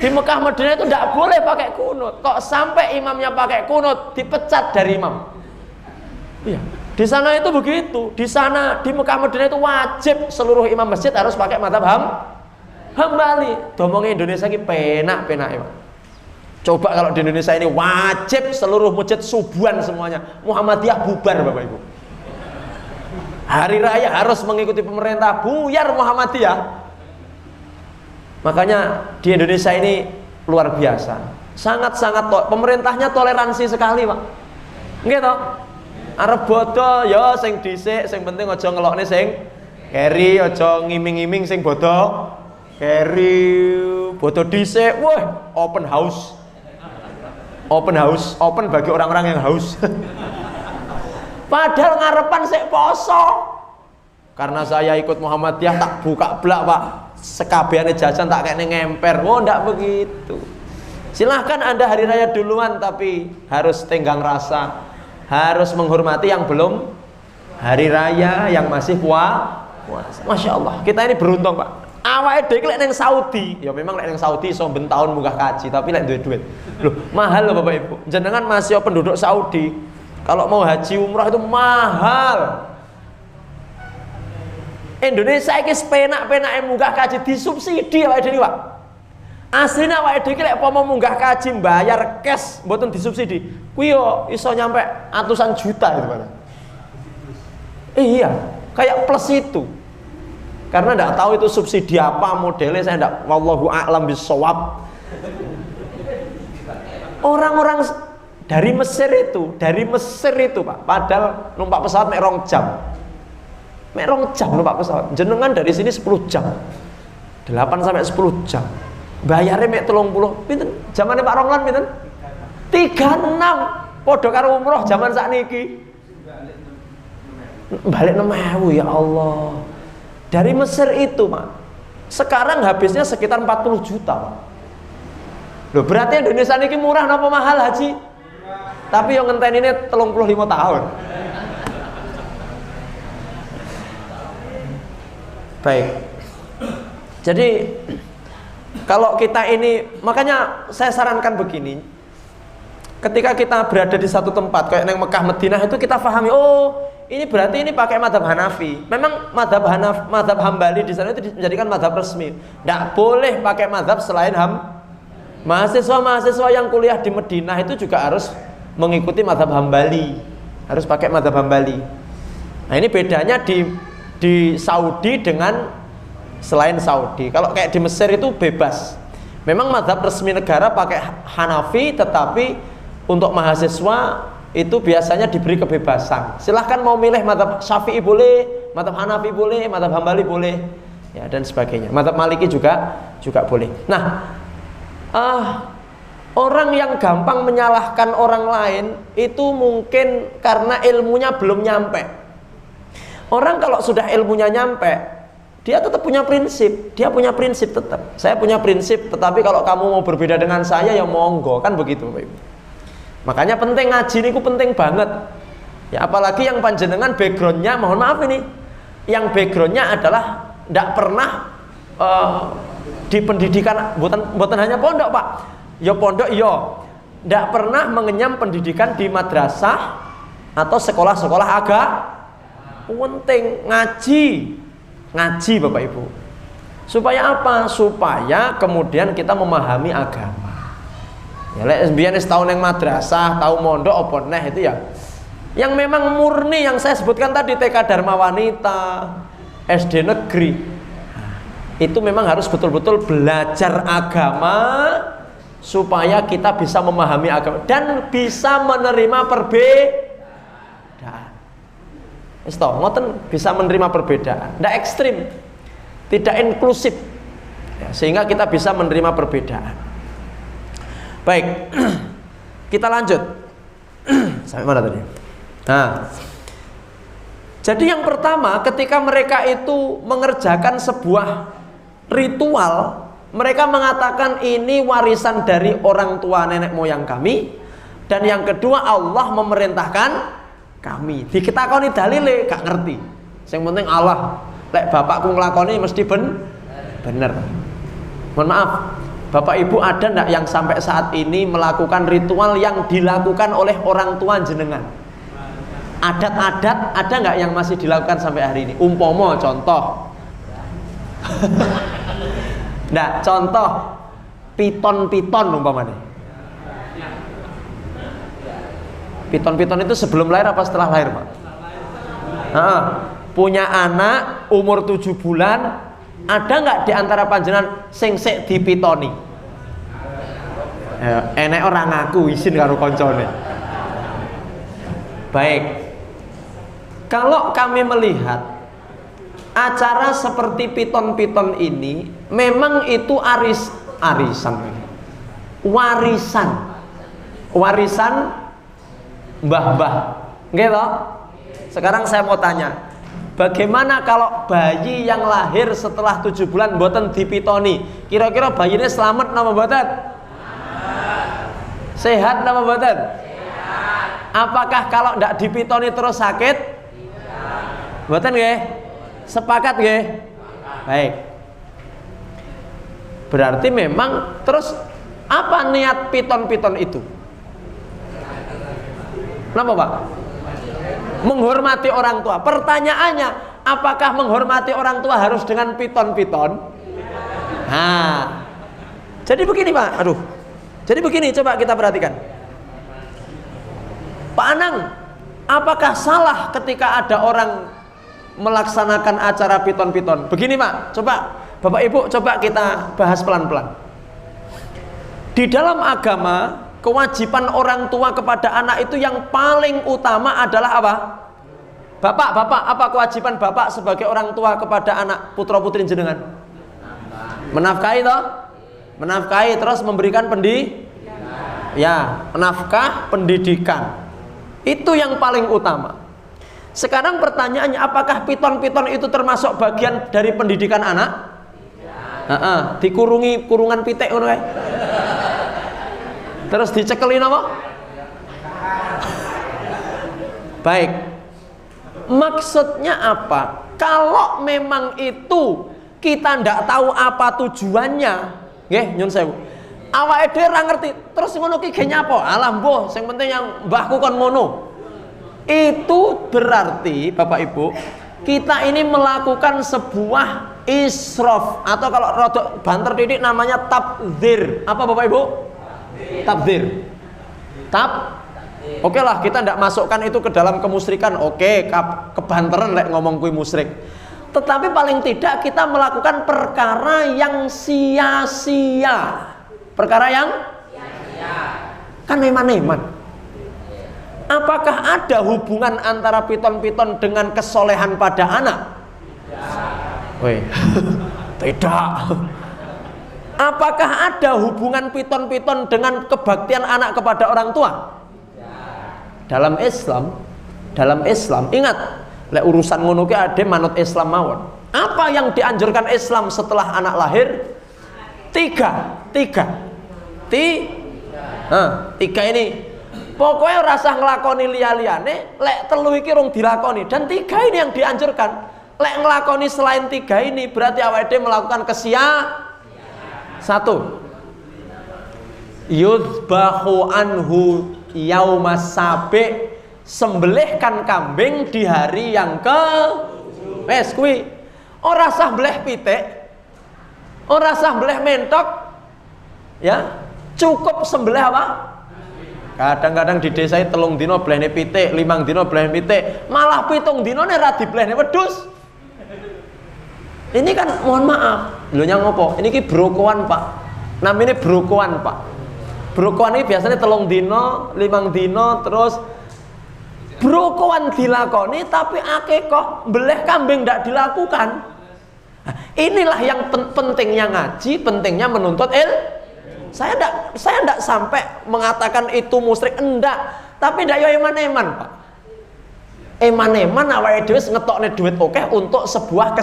Di Mekah Madinah itu tidak boleh pakai kunut. Kok sampai imamnya pakai kunut dipecat dari imam? Iya. Di sana itu begitu. Di sana di Mekah Madinah itu wajib seluruh imam masjid harus pakai mazhab Hambali. Domongnya Indonesia ini penak-penak ya. Coba kalau di Indonesia ini wajib seluruh masjid subuhan semuanya. Muhammadiyah bubar Bapak Ibu. Hari raya harus mengikuti pemerintah, buyar Muhammadiyah. Makanya di Indonesia ini luar biasa. Sangat-sangat pemerintahnya toleransi sekali, Pak. Nggih to? Arep bodo ya sing dhisik, sing penting aja ngelokne sing keri, aja ngiming-ngiming sing bodo keri, bodo dhisik. Wah, open house. Open bagi orang-orang yang haus. Padahal ngarepan sik poso. Karena saya ikut Muhammadiyah tak buka blak, Pak. Sekabehane jajan tak kene ngemper. Oh, ndak begitu. Silahkan Anda hari raya duluan, tapi harus tenggang rasa. Harus menghormati yang belum hari raya, yang masih puasa. Masya Allah, kita ini beruntung Pak. Awalnya dek lek neng Saudi, ya memang lek neng Saudi so ben tahun munggah kaji, tapi lek duit. Loh, mahal loh Bapak Ibu. Jenengan masih penduduk Saudi. Kalau mau haji umrah itu mahal. Indonesia iki penak-penake munggah kaji disubsidi awake dhewe, Pak. Asline awake dhewe lek pomo munggah kaji bayar cash mboten disubsidi, kuwi yo iso nyampe atusan juta itu, Pak. Iya, kayak plus itu. Karena enggak tahu itu subsidi apa modelnya, saya enggak, wallahu a'lam bissawab. Orang-orang dari Mesir itu, Pak, padahal numpak pesawat mek 2 jam. Mek 2 jam numpak pesawat. Jenengan dari sini 10 jam. 8 sampai 10 jam. Bayarnya mek 30. Pinten? Zamane Pak Romlan pinten? 36. Padha karo umroh zaman sakniki. Balik 6.000 ya Allah. Dari Mesir itu, Pak. Sekarang habisnya sekitar 40 juta, Pak. Loh, berarti Indonesia niki murah napa mahal haji? Tapi yang ngenteni ini 35 tahun. Baik. Jadi kalau kita ini, makanya saya sarankan begini. Ketika kita berada di satu tempat kayak neng Mekah Madinah itu kita pahami, oh, ini berarti ini pakai mazhab Hanafi. Memang mazhab Hambali di sana itu dijadikan mazhab resmi. Tidak boleh pakai mazhab selain mahasiswa yang kuliah di Madinah itu juga harus mengikuti mazhab Hambali. Harus pakai mazhab Hambali. Nah, ini bedanya di Saudi dengan selain Saudi. Kalau kayak di Mesir itu bebas. Memang mazhab resmi negara pakai Hanafi, tetapi untuk mahasiswa itu biasanya diberi kebebasan. Silahkan mau milih mazhab Syafi'i boleh, mazhab Hanafi boleh, mazhab Hambali boleh, ya, dan sebagainya. Mazhab Maliki juga boleh. Nah, orang yang gampang menyalahkan orang lain itu mungkin karena ilmunya belum nyampe. Orang kalau sudah ilmunya nyampe, dia tetap punya prinsip. Dia punya prinsip tetap. Saya punya prinsip, tetapi kalau kamu mau berbeda dengan saya, ya monggo, kan begitu, Bapak Ibu. Makanya penting ngaji ini penting banget. Ya, apalagi yang panjenengan backgroundnya, mohon maaf ini, yang backgroundnya adalah tidak pernah di pendidikan, bukan hanya pondok, Pak. Ya pondok, iya. Tidak pernah mengenyam pendidikan di madrasah atau sekolah-sekolah agama. Penting ngaji Bapak Ibu. Supaya apa? Supaya kemudian kita memahami agama. Ya lek biyen setahun yang madrasah, tahu mondok apa neh itu ya. Yang memang murni yang saya sebutkan tadi, TK Dharma Wanita, SD negeri. Itu memang harus betul-betul belajar agama supaya kita bisa memahami agama dan bisa menerima perbedaan. Ngoten bisa menerima perbedaan, tidak ekstrim, tidak inklusif, ya, sehingga kita bisa menerima perbedaan. Baik, kita lanjut. Sampai mana tadi? Nah, jadi yang pertama, ketika mereka itu mengerjakan sebuah ritual, mereka mengatakan ini warisan dari orang tua nenek moyang kami, dan yang kedua Allah memerintahkan kami. Dikitakoni dalile gak ngerti. Yang penting Allah. Lek bapakku nglakoni mesti bener. Mohon maaf, Bapak Ibu ada ndak yang sampai saat ini melakukan ritual yang dilakukan oleh orang tua jenengan? Adat-adat ada nggak yang masih dilakukan sampai hari ini? Umpomo contoh. Nah, contoh piton-piton umpamanya. Piton-piton itu sebelum lahir apa setelah lahir, Pak? Punya anak umur 7 bulan, ada nggak di antara panjenengan sing sik dipitoni? Enek orang ngaku isin karo koncone. Baik. Kalau kami melihat acara seperti piton-piton ini memang itu warisan mbah-mbah. Nggih toh? Sekarang saya mau tanya, bagaimana kalau bayi yang lahir setelah 7 bulan mboten dipitoni? Kira-kira bayinya selamat napa mboten? Sehat napa mboten? Sehat. Apakah kalau ndak dipitoni terus sakit? Tidak. Mboten nggih? Sepakat nggih? Baik. Berarti memang terus apa niat piton-piton itu? Kenapa, Pak? Menghormati orang tua. Pertanyaannya, apakah menghormati orang tua harus dengan piton-piton? Nah, jadi begini Pak, jadi begini, coba kita perhatikan. Pak Anang, apakah salah ketika ada orang melaksanakan acara piton-piton? Begini Pak, coba Bapak Ibu, coba kita bahas pelan-pelan. Di dalam agama, kewajiban orang tua kepada anak itu yang paling utama adalah apa? Bapak, apa kewajiban bapak sebagai orang tua kepada anak putra putri jenengan? Menafkahi toh? Menafkahi, terus memberikan nafkah pendidikan. Itu yang paling utama. Sekarang pertanyaannya, apakah piton-piton itu termasuk bagian dari pendidikan anak? Dikurungi kurungan pitik ngono kae. Terus dicekelin apa? Baik. Maksudnya apa? Kalau memang itu kita ndak tahu apa tujuannya, nggih nyun sewu. Awake dhewe ora ngerti, terus ngono ki ge nyapa? Alah mbuh, sing penting yang mbahku kon ngono. Itu berarti Bapak Ibu, kita ini melakukan sebuah israf, atau kalau rodok banter titik namanya tabdzir. Apa Bapak Ibu? Tabdzir. Oke lah, kita tidak masukkan itu ke dalam kemusyrikan. Oke, kebanteran lek ngomong kui musyrik. Tetapi paling tidak kita melakukan perkara yang sia-sia. Perkara yang sia-sia. Kan eman-eman. Apakah ada hubungan antara piton-piton dengan kesolehan pada anak? Weh, tidak. Apakah ada hubungan piton-piton dengan kebaktian anak kepada orang tua? Dalam Islam, ingat, lek urusan ngono ki ade manut Islam mawon. Apa yang dianjurkan Islam setelah anak lahir? Tiga ini. Pokoknya rasa ngelakoni liya-liyane, lek telu iki rung dilakoni, dan tiga ini yang dianjurkan. Lek ngelakoni selain tiga ini berarti awake dhewe melakukan satu, yudbahu anhu yaumas sabi, sembelihkan kambing di hari yang wes kuwi. Ora sah mbleh pitik, ora sah mbleh mentok, ya cukup sembelih apa? Kadang-kadang di desa itu 3 dino blehne pitik, 5 dino blehne pitik, malah 7 dinone ra diblehne wedhus. Ini kan mohon maaf, lho nyang opo? Ini ki brokoan Pak. Namanya brokoan Pak. Brokoan ini biasanya 3 dino, 5 dino, terus brokoan dilakoni, tapi akekah beleh kambing tidak dilakukan. Nah, inilah yang pentingnya ngaji, pentingnya menuntut Saya tidak sampai mengatakan itu musyrik, enggak. Tapi ndak yo eman-eman Pak. Eman-eman awake dhewe ngetokne duit oke untuk sebuah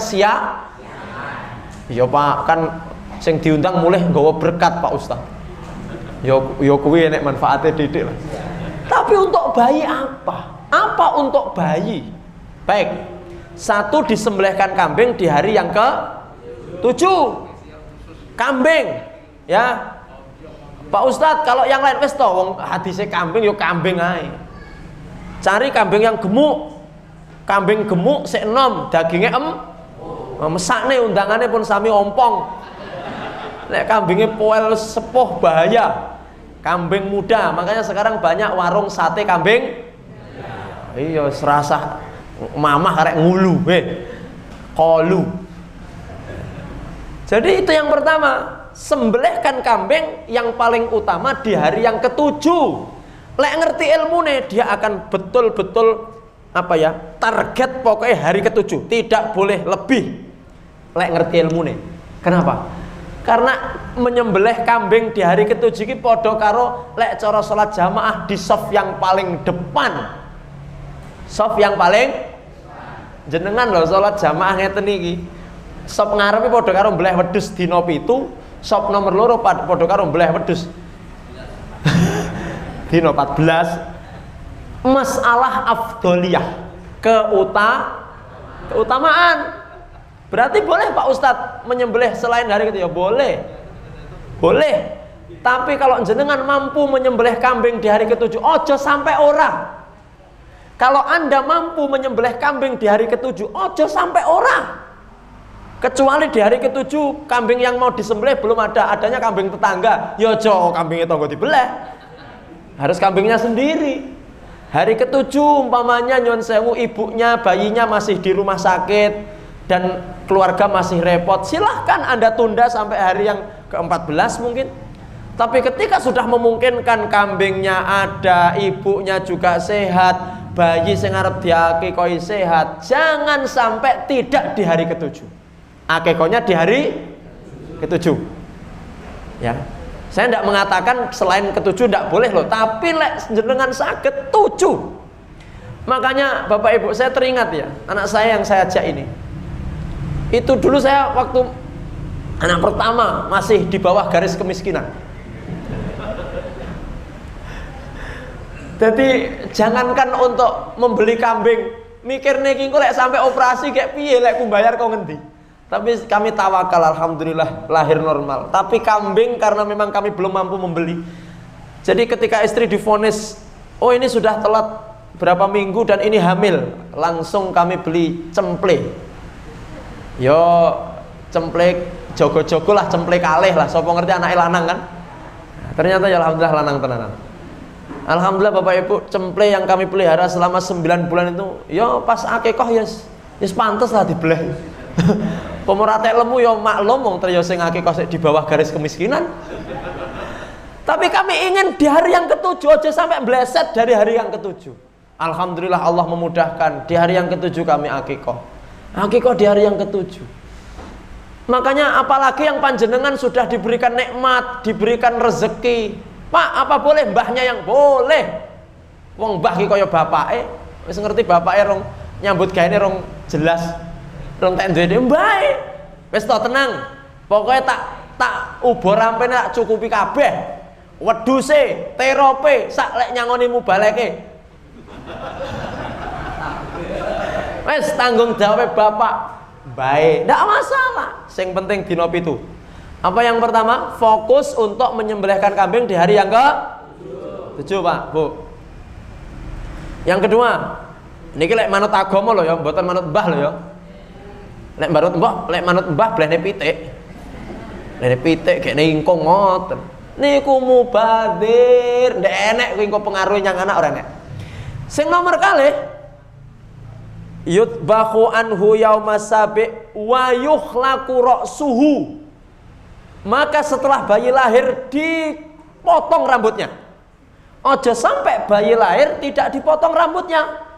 ya Pak, kan sing diundang mulih nggawa berkat Pak Ustaz. Ya kuwi nek manfaate didik lah. Tapi untuk bayi apa? Apa untuk bayi? Baik. 1, disembelihkan kambing di hari yang ke-7. Kambing, ya. Pak Ustadz, kalau yang lain wis to wong hadise kambing yo kambing ae. Cari kambing yang gemuk. Kambing gemuk sik enom, dagingnya mesakne undangane pun sami ompong. Nek kambingnya poel sepuh bahaya. Kambing muda, makanya sekarang banyak warung sate kambing. Iya, serasa mamah karek ngulu, kolu. Jadi itu yang pertama. Sembelihkan kambing yang paling utama di hari yang ke-7. Lek ngerti ilmune, dia akan betul-betul target pokoknya hari ke-7, tidak boleh lebih. Lek ngerti ilmune. Kenapa? Karena menyembelih kambing di hari ke-7 iki padha karo lek cara salat jamaah di shaf yang paling depan. Shaf yang paling jenengan lho salat jamaah ngeten iki. Shaf ngarepe padha karo mbleh wedhus dina 7. Sop nomor 2 padha karo mbleh wedhus dina 14. Masalah afdoliyah, keutamaan. Berarti boleh Pak Ustadz menyembelih selain hari itu? Ya boleh. Tapi kalau jenengan mampu menyembelih kambing di hari ke-7, ojo sampai ora. Kalau Anda mampu menyembelih kambing di hari ke-7, ojo sampai ora. Kecuali di hari ke-7 kambing yang mau disembelih belum ada, adanya kambing tetangga. Ya ojo kambingnya tonggo dibelah. Harus kambingnya sendiri. Hari ke-7 umpamanya nyuwun sewu ibunya, bayinya masih di rumah sakit dan keluarga masih repot, silahkan Anda tunda sampai hari yang ke-14 mungkin. Tapi ketika sudah memungkinkan, kambingnya ada, ibunya juga sehat, bayi sing arep diakikoi sehat, jangan sampai tidak di hari ke-7. Akikohnya di hari ke-7. Ya. Saya tidak mengatakan selain ke-7 tidak boleh loh, tapi lek jenengan saged 7. Makanya Bapak Ibu, saya teringat ya, anak saya yang saya ajak ini. Itu dulu saya waktu anak pertama masih di bawah garis kemiskinan. Jadi jangankan untuk membeli kambing, mikir niki engko lek sampai operasi kayak piye lek ku bayar kok ngendi. Tapi kami tawakal, alhamdulillah lahir normal. Tapi kambing karena memang kami belum mampu membeli. Jadi ketika istri divonis, oh ini sudah telat berapa minggu dan ini hamil, langsung kami beli cemple. Yo cemple jogo-jogo lah, cemple kalih lah, sapa ngerti anake lanang kan. Ternyata ya alhamdulillah lanang tenanan. Alhamdulillah Bapak Ibu, cemple yang kami pelihara selama 9 bulan itu, ya pas akikoh yes pantes lah dibeleh. Pemurate lemu ya maklum wong triya sing akikoh di bawah garis kemiskinan. Tapi kami ingin di hari yang ke-7 aja sampai bleset dari hari yang ke-7. Alhamdulillah Allah memudahkan, di hari yang ke-7 kami akikoh. Akikoh di hari yang ke-7. Makanya apalagi yang panjenengan sudah diberikan nikmat, diberikan rezeki. Pak, apa boleh mbahnya yang boleh? Wong mbah ki kaya bapake, wis ngerti bapake rong nyambut gaene rong jelas. Rong tak duwe mbae. Wis to tenang. Pokoke tak ubor rampene tak cukupi kabeh. Wedhuse, terope, sak lek nyangoni mubaleke. Wis tanggung jawab bapak. Baik, ndak masalah. Sing penting dina 7. Apa yang pertama? Fokus untuk menyembelihkan kambing di hari yang ke-7, Pak, Bu. Yang kedua, niki lek manut agama lho ya, mboten manut mbah lho ya. Lek manut mbah blene pitik. Blene pitik kene ingkung ngoten. Niku mubadir, ndek enek kuwi engko pengaruh nyang anak ora enek. Sing nomor kalih, yutbahu anhu yaumas sabi wa yukhlaqu ra'suhu. Maka setelah bayi lahir dipotong rambutnya. Ojo sampai bayi lahir tidak dipotong rambutnya.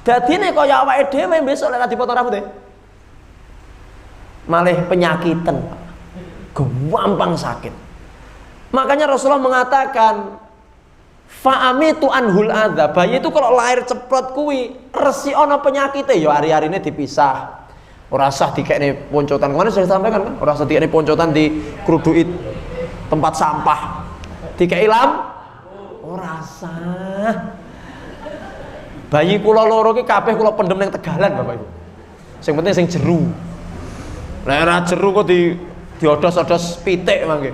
Dadine kaya awake dhewe besok lek dipotong rambutnya. Malih penyakitan, gampang sakit. Makanya Rasulullah mengatakan, fa'amitu anhul adza. Bayi itu kalau lahir ceprot kuwi resi ana penyakite ya hari-harine dipisah. Ora sah dikekne poncotan. Kemana sudah disampaikan kan? Ora sah dikekne poncotan di kruduit tempat sampah. Dikeki lam ora sah. Bayi kula loro ki kabeh kula pendem ning Tegalan, Bapak Ibu. Sing penting sing jeru. Lah ora jeru kok diodos-odos pitik mangke.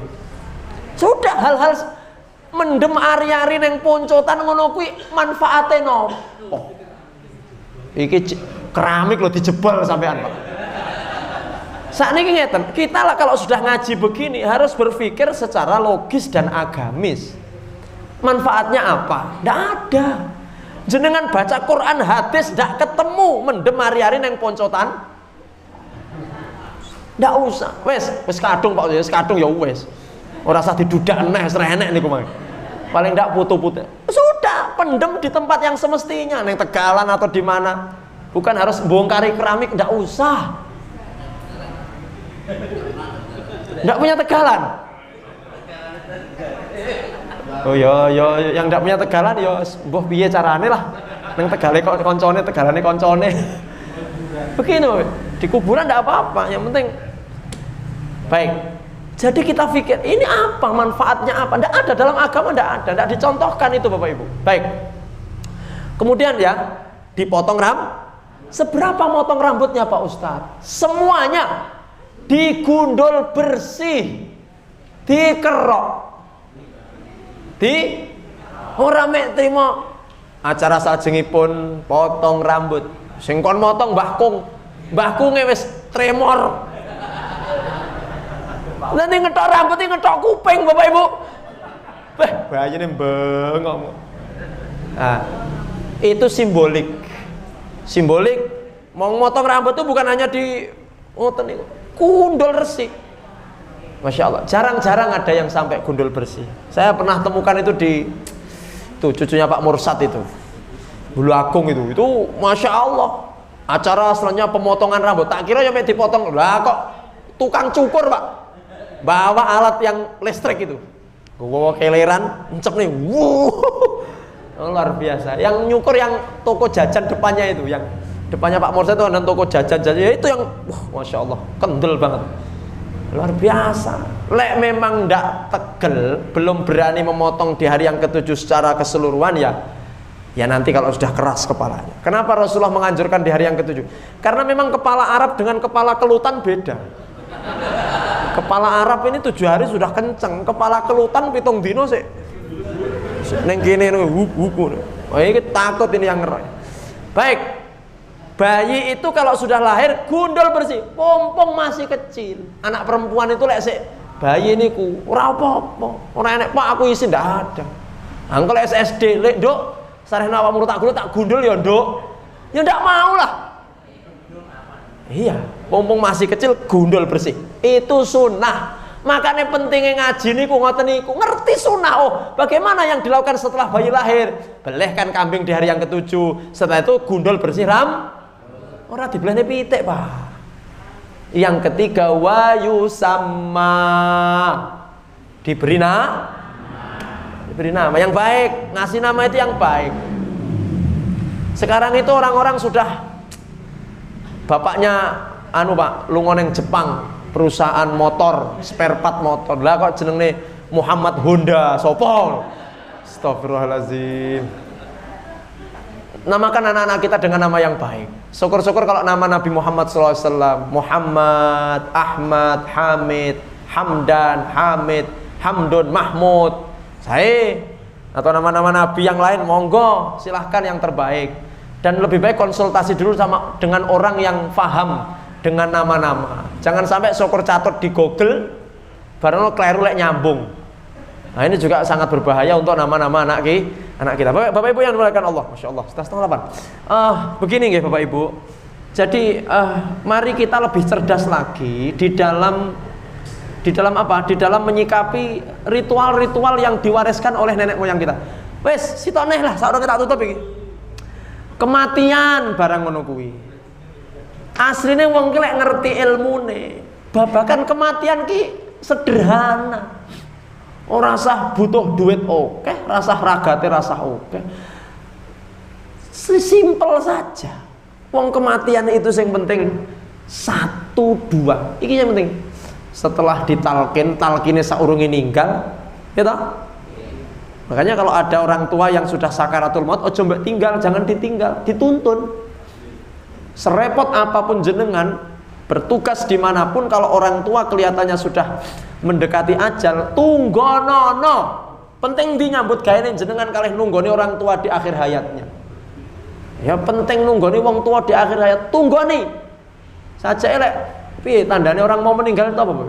Sudah hal-hal mendem ari-ari ning poncotan ngono kuwi manfaate nopo? Iki keramik loh dijebol sampean, Pak. Sakniki ngeten, kita lah kalau sudah ngaji begini harus berpikir secara logis dan agamis. Manfaatnya apa? Ndak ada. Jenengan baca Quran hadis ndak ketemu mendem ari-ari neng poncotan. Ndak usah. Wes kadung Pak, wis kadung ya wis. Ora usah didudak neh srenek niku mah. Paling ndak putu-putu. Sudah, pendem di tempat yang semestinya, neng Tegalan atau di mana. Bukan harus bongkari keramik, ndak usah. Ndak punya Tegalan. Oh ya yang ndak punya Tegalan ya mbuh piye carane lah. Neng Tegale koncone, Tegalane koncone. Begini, di kuburan ndak apa-apa, yang penting baik. Jadi kita pikir ini apa manfaatnya apa? Ndak ada dalam agama, ndak ada, ndak dicontohkan itu Bapak Ibu. Baik. Kemudian ya dipotong seberapa motong rambutnya Pak Ustadz? Semuanya digundul bersih, dikerok, ora mek trimo acara salajengipun potong rambut. Sing kon motong Mbah Kung. Mbah Kunge wis tremor. Nanti ngetok rambut, ngetok kuping Bapak Ibu. Bayine bengok. Nah, itu simbolik. Simbolik mau motong rambut itu bukan hanya di ngoten niku. Gundul resik. Masya Allah, jarang-jarang ada yang sampai gundul bersih. Saya pernah temukan itu di tuh cucunya Pak Mursat itu, Bulu Agung itu Masya Allah. Acara selanjutnya pemotongan rambut. Tak kira sampai dipotong, lah kok tukang cukur Pak, bawa alat yang listrik itu, bawa keleran, encep nih, luar biasa. Yang nyukur yang toko jajan depannya itu, yang depannya Pak Mursat itu ada toko jajan-jajan, itu yang, Masya Allah, kendel banget. Luar biasa. Lek memang ndak tegel, belum berani memotong di hari yang ke-7 secara keseluruhan ya nanti kalau sudah keras kepalanya. Kenapa Rasulullah menganjurkan di hari yang ke-7? Karena memang kepala Arab dengan kepala kelutan beda. Kepala Arab ini 7 hari sudah kenceng, kepala kelutan 7 dino sih. Neng kene wuku. Oh ini takut ini yang ngeroy. Baik. Bayi itu kalau sudah lahir gundul bersih, pompong masih kecil. Anak perempuan itu lek sik bayi niku ora apa-apa. Ora enek Pak aku isi ndak ada. Angkel SSD lek Nduk, sarehna awakmu tak gundul ya Nduk. Ya ndak mau lah. Iya, pompong masih kecil gundul bersih. Itu sunnah. Makanya pentingnya ngaji niku ngoten niku, ngerti sunnah. Oh, bagaimana yang dilakukan setelah bayi lahir? Belehkan kambing di hari yang ke-7. Setelah itu gundul bersih ora dibelehne pitik, Pak. Yang ketiga wayu sama diberi nama yang baik, ngasih nama itu yang baik. Sekarang itu orang-orang sudah bapaknya Pak, lunga neng Jepang, perusahaan motor, spare part motor. Lah kok jenenge Muhammad Honda, sopol. Astagfirullahalazim. Namakan anak-anak kita dengan nama yang baik. Syukur-syukur kalau nama Nabi Muhammad SAW, Muhammad, Ahmad, Hamid, Hamdan, Hamid, Hamdun, Mahmud, saya atau nama-nama Nabi yang lain, monggo silahkan yang terbaik. Dan lebih baik konsultasi dulu dengan orang yang faham dengan nama-nama. Jangan sampai syukur catut di Google, barang keliru lek nyambung. Nah ini juga sangat berbahaya untuk nama-nama anak kita. Bapak Ibu yang dimuliakan Allah, Masya Allah, setengah 8. Begini nggih Bapak Ibu. Jadi mari kita lebih cerdas lagi di dalam apa? Di dalam menyikapi ritual-ritual yang diwariskan oleh nenek moyang kita. Wes, sitok neh lah, saurung kita tutup iki. Kematian barang ngono kuwi. Asline wong ki lek ngerti ilmune, babakan kematian ki sederhana. Ora sah butuh duit oke, rasah ragate rasah oke. Simpel saja. Wong kematian itu yang penting 1, 2. Iki yang penting. Setelah talkinnya saurunge ninggal, ya toh? Makanya kalau ada orang tua yang sudah sakaratul maut, ojo mbok tinggal, jangan ditinggal, dituntun. Serepot apapun jenengan, bertugas dimanapun, kalau orang tua kelihatannya sudah mendekati ajal, tunggonono. Penting dinyambut gawe jenengan kalih nunggoni orang tua di akhir hayatnya. Ya penting nunggoni wong tua di akhir hayat, tunggoni. Saja elek. Piye tandane orang mau meninggal itu apa, Pak?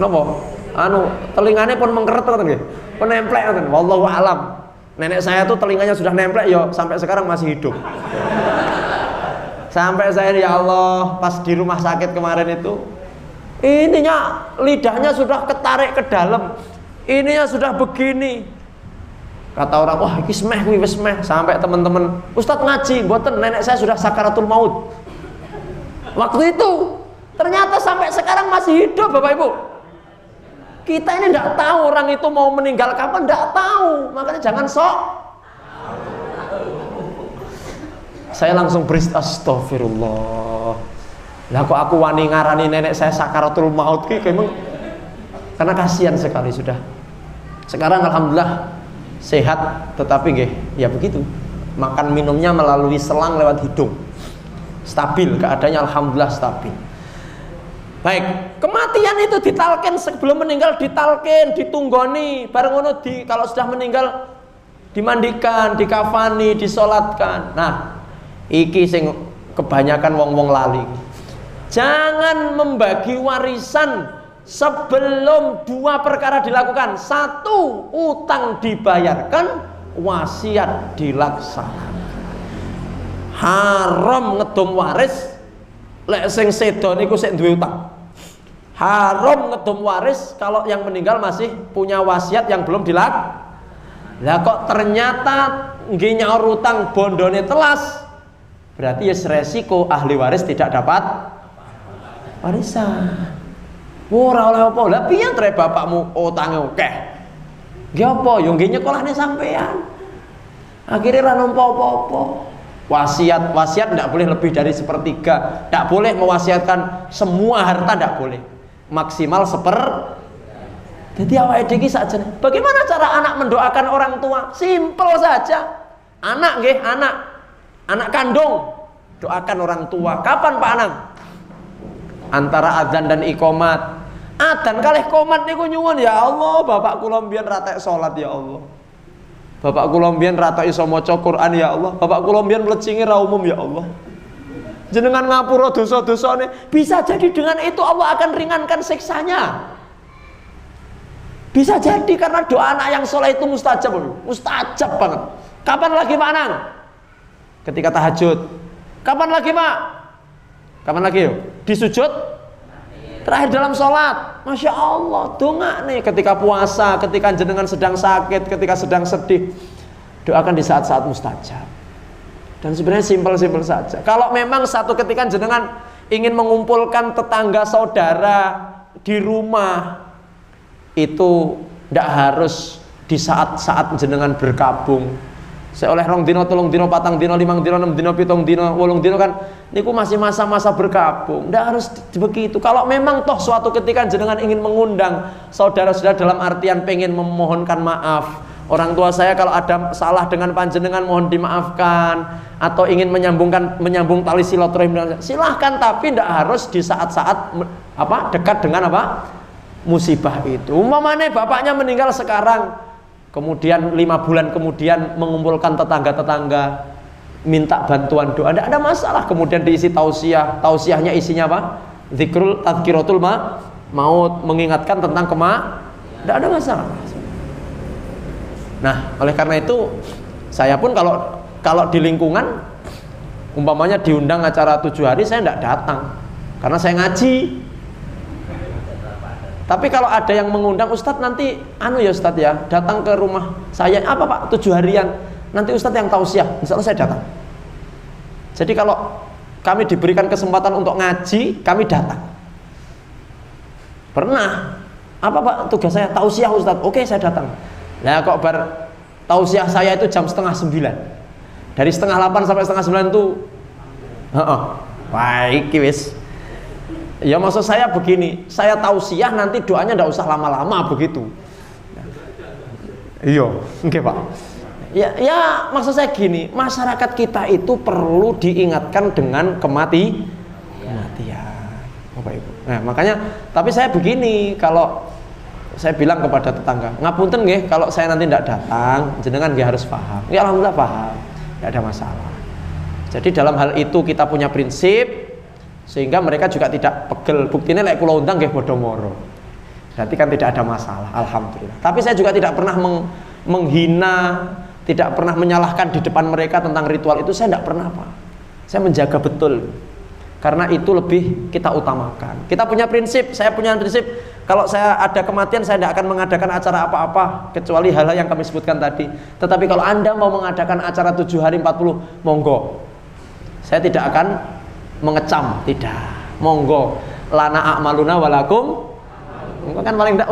Napa? Telingane pun mengkeret ngoten nggih. Pun nemplek ngoten. Wallahu alam. Nenek saya tuh telinganya sudah nemplek ya sampai sekarang masih hidup. Sampai saya ya Allah pas di rumah sakit kemarin itu ininya lidahnya sudah ketarik ke dalam, ininya sudah begini. Kata orang, wah ini semeh, wis semeh. Sampai teman-teman, Ustadz ngaji, mboten nenek saya sudah sakaratul maut. Waktu itu ternyata sampai sekarang masih hidup, Bapak Ibu. Kita ini tidak tahu orang itu mau meninggal kapan, tidak tahu. Makanya jangan sok. Saya langsung astagfirullah. Lah kok aku wani ngarani nenek saya sakaratul maut ki memang karena kasihan sekali sudah. Sekarang alhamdulillah sehat, tetapi nggih ya begitu. Makan minumnya melalui selang lewat hidung. Stabil keadaannya, alhamdulillah stabil. Baik, kematian itu ditalkin sebelum meninggal, ditalkin, ditunggoni. Bareng ngono kalau sudah meninggal dimandikan, dikafani, disolatkan. Nah, iki sing kebanyakan wong-wong lali. Jangan membagi warisan sebelum dua perkara dilakukan. Satu, utang dibayarkan, wasiat dilaksanakan. Haram ngedum waris lek sing sedo niku sik duwe utang. Haram ngedum waris kalau yang meninggal masih punya wasiat yang belum dilaksanakan. Lah kok ternyata nggih nyaur utang bondone telas, berarti ya resiko ahli waris tidak dapat warisan. Ora oleh apa? Lah piye tre bapakmu utange akeh? Nggih apa? Ya nggih nyekolahne sampean. Akhirnya ra nampa apa-apa. Wasiat tidak boleh lebih dari sepertiga. Tidak boleh mewasiatkan semua harta, tidak boleh. Maksimal Jadi awake dhewe saja. Bagaimana cara anak mendoakan orang tua? Simpel saja. Anak nggih, anak kandung doakan orang tua. Kapan Pak Anang? Antara adzan dan iqomat. Adzan kalih qomat niku nyuwun ya Allah, bapak kula mbiyen ra tek salat ya Allah. Bapak kula mbiyen ra tek iso maca Quran ya Allah. Bapak kula mbiyen mlecinge ra umum ya Allah. Jenengan ngapura dosa-dosane. Bisa jadi dengan itu Allah akan ringankan siksanya. Bisa jadi karena doa anak yang soleh itu mustajab banget. Kapan lagi Pak Anang? Ketika tahajud. Kapan lagi Pak? Kapan lagi yuk? Di sujud terakhir dalam sholat. Masya Allah, doa nih ketika puasa, ketika jenengan sedang sakit, ketika sedang sedih, doakan di saat-saat mustajab. Dan sebenarnya simpel-simpel saja. Kalau memang satu ketika jenengan ingin mengumpulkan tetangga saudara di rumah, itu tidak harus di saat-saat jenengan berkabung. Saya oleh rong dino, tolong dino, patang dino, limang dino, 6 dino, 7 dino, 8 dino kan niku masih masa-masa berkabung. Tidak harus begitu. Kalau memang toh suatu ketika jenengan ingin mengundang saudara-saudara dalam artian pengen memohonkan maaf, orang tua saya kalau ada salah dengan panjenengan mohon dimaafkan, atau ingin menyambung tali silaturahim, silahkan, tapi tidak harus di saat-saat dekat dengan musibah itu. Umpamanya bapaknya meninggal sekarang, kemudian 5 bulan kemudian mengumpulkan tetangga-tetangga minta bantuan doa, tidak ada masalah. Kemudian diisi tausiah, tausiahnya isinya apa? Zikrul tadzkiratul maut, mengingatkan tentang tidak ada masalah. Nah, oleh karena itu saya pun kalau di lingkungan umpamanya diundang acara 7 hari, saya tidak datang karena saya ngaji. Tapi kalau ada yang mengundang, Ustadz nanti ya Ustadz ya, datang ke rumah saya, apa Pak, 7 harian, nanti Ustadz yang tausiah, insya Allah saya datang. Jadi kalau kami diberikan kesempatan untuk ngaji, kami datang. Pernah, apa Pak tugas saya? Tausiah Ustadz, oke saya datang. Nah kok tausiah saya itu jam 8:30. Dari 7:30 sampai 7:30 itu baik wis. Ya maksud saya begini, saya tausiah nanti doanya tidak usah lama-lama begitu. Iya, oke Pak. Ya maksud saya gini, masyarakat kita itu perlu diingatkan dengan kematian, Bapak Ibu. Nah makanya, tapi saya begini, kalau saya bilang kepada tetangga, ngapunten nggih kalau saya nanti tidak datang, jenengan nggih harus paham. Ya alhamdulillah paham, tidak ada masalah. Jadi dalam hal itu kita punya prinsip, sehingga mereka juga tidak pegel. Buktinya lek kula undang nggih padha moro. Berarti kan tidak ada masalah, alhamdulillah. Tapi saya juga tidak pernah menghina, tidak pernah menyalahkan di depan mereka tentang ritual itu, saya tidak pernah Pak. Saya menjaga betul. Karena itu lebih kita utamakan. Kita punya prinsip, saya punya prinsip, kalau saya ada kematian saya tidak akan mengadakan acara apa-apa kecuali hal-hal yang kami sebutkan tadi. Tetapi kalau Anda mau mengadakan acara 7 hari 40, monggo. Saya tidak akan mengecam, tidak, monggo, lana a'maluna walakum. Kan paling ndak,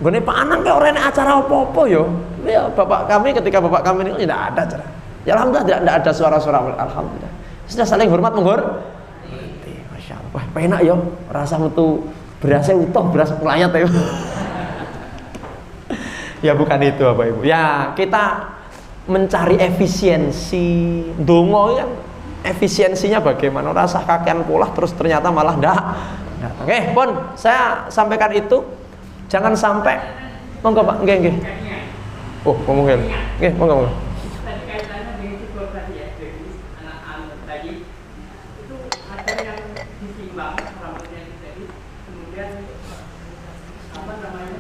gone Pak Anang kok ora enek acara apa-apa yo. Ya bapak kami, ketika bapak kami ini tidak ada acara. Ya alhamdulillah tidak ada suara-suara, alhamdulillah. Sudah saling hormat menghormati. Masya Allah. Wah, penak yo, rasa metu berasnya utuh, beras pelayat ya. Ya bukan itu Bapak Ibu. Ya kita mencari efisiensi. Dongo kan efisiensinya bagaimana, rasa kakean polah terus ternyata malah ndak. Oke, pun saya sampaikan itu, jangan sampai, monggo Pak, nggih. Oh, ngomong ngel. Nggih, monggo. Tadi kaitannya dengan simbol tadi ya, jadi anak-anak tadi itu ada yang ditimbang rambutnya jadi kemudian apa namanya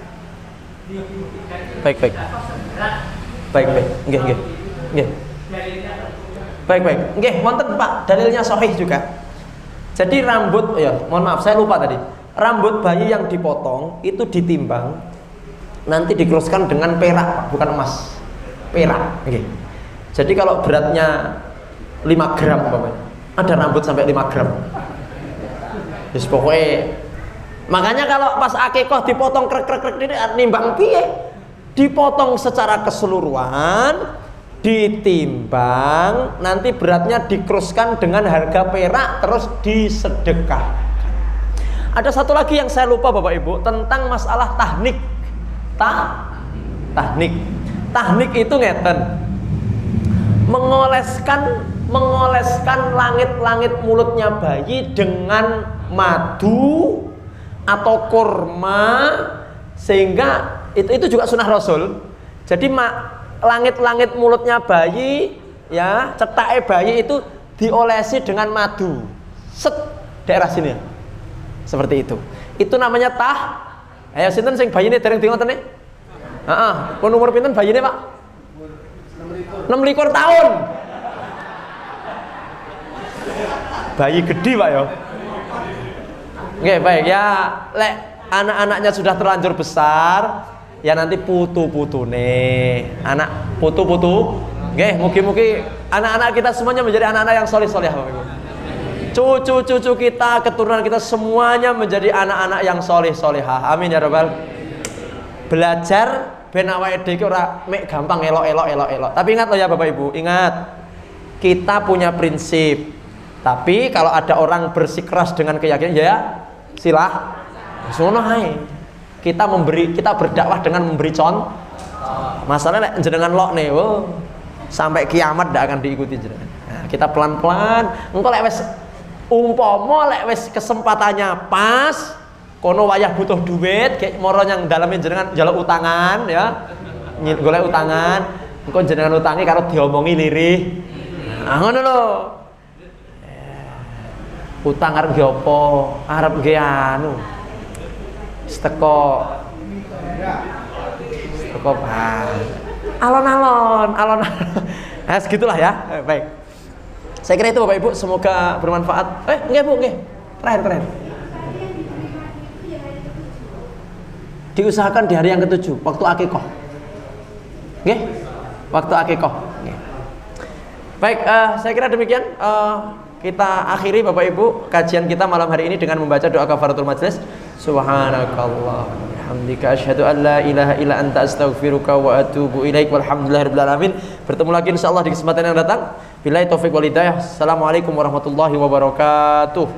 dibuktikan. Baik. Baik. Nggih. Dalilnya Baik. Nggih, wonten Pak, dalilnya sahih juga. Jadi rambut ya, mohon maaf saya lupa tadi. Rambut bayi yang dipotong itu ditimbang nanti dikeruskan dengan perak, Pak, bukan emas. Perak, nggih. Jadi kalau beratnya 5 gram umpamanya, ada rambut sampai 5 gram. Terus pokoknya makanya kalau pas akikah dipotong krek ini nimbang piye? Dipotong secara keseluruhan, ditimbang, nanti beratnya dikeruskan dengan harga perak terus disedekah. Ada satu lagi yang saya lupa Bapak Ibu tentang masalah tahnik. Tahnik itu ngeten. Mengoleskan langit-langit mulutnya bayi dengan madu atau kurma, sehingga itu juga sunnah Rasul. Jadi langit-langit mulutnya bayi ya, cetake bayi itu diolesi dengan madu. Set daerah sini. Seperti itu. Itu namanya Ayo sinten sing bayine dereng di ngoten niki? Heeh, pun umur pinten bayine, Pak? 26 tahun. Bayi gede, Pak ya. Oke, baik ya. Lek anak-anaknya sudah terlanjur besar, ya nanti putu-putune. Anak putu-putu. Nggih, mugi-mugi anak-anak kita semuanya menjadi anak-anak yang soleh-soleh, Bapak Ibu. Cucu-cucu kita, keturunan kita semuanya menjadi anak-anak yang soleh-solehah. Amin ya rabbal. Belajar ben awake dhewe ora mek gampang elok. Tapi ingat loh ya Bapak Ibu, ingat. Kita punya prinsip. Tapi kalau ada orang bersikeras dengan keyakinan ya sono ae. Kita berdakwah dengan memberi contoh. Masalahnya jenengan lok nih, sampai kiamat ndak akan diikuti jenengan. Nah, kita pelan-pelan. Engko lek wis umpama lek wis kesempatannya pas, kono wayah butuh duit, kayak moro yang dalamnya jenengan njaluk utangan ya. Golek utangan, engko jenengan utangi karo diomongi lirih. Nah, ngono lho. Utang arep nggih apa? Arep nggih anu. Teko alon-alon. Nah, segitulah ya. Baik. Saya kira itu Bapak Ibu, semoga bermanfaat. Nggih Bu, nggih. Terakhir. Diusahakan di hari yang ke-7, waktu akikah. Nggih? Waktu akikah. Nggih. Baik, saya kira demikian. Kita akhiri Bapak Ibu kajian kita malam hari ini dengan membaca doa kafaratul majlis. Subhanakallah hamdika asyhadu an la ilaha illa anta astaghfiruka wa atubu ilaik walhamdulillahirabbil alamin. Bertemu lagi insyaallah di kesempatan yang datang. Billahi taufik wal hidayah. Assalamualaikum warahmatullahi wabarakatuh.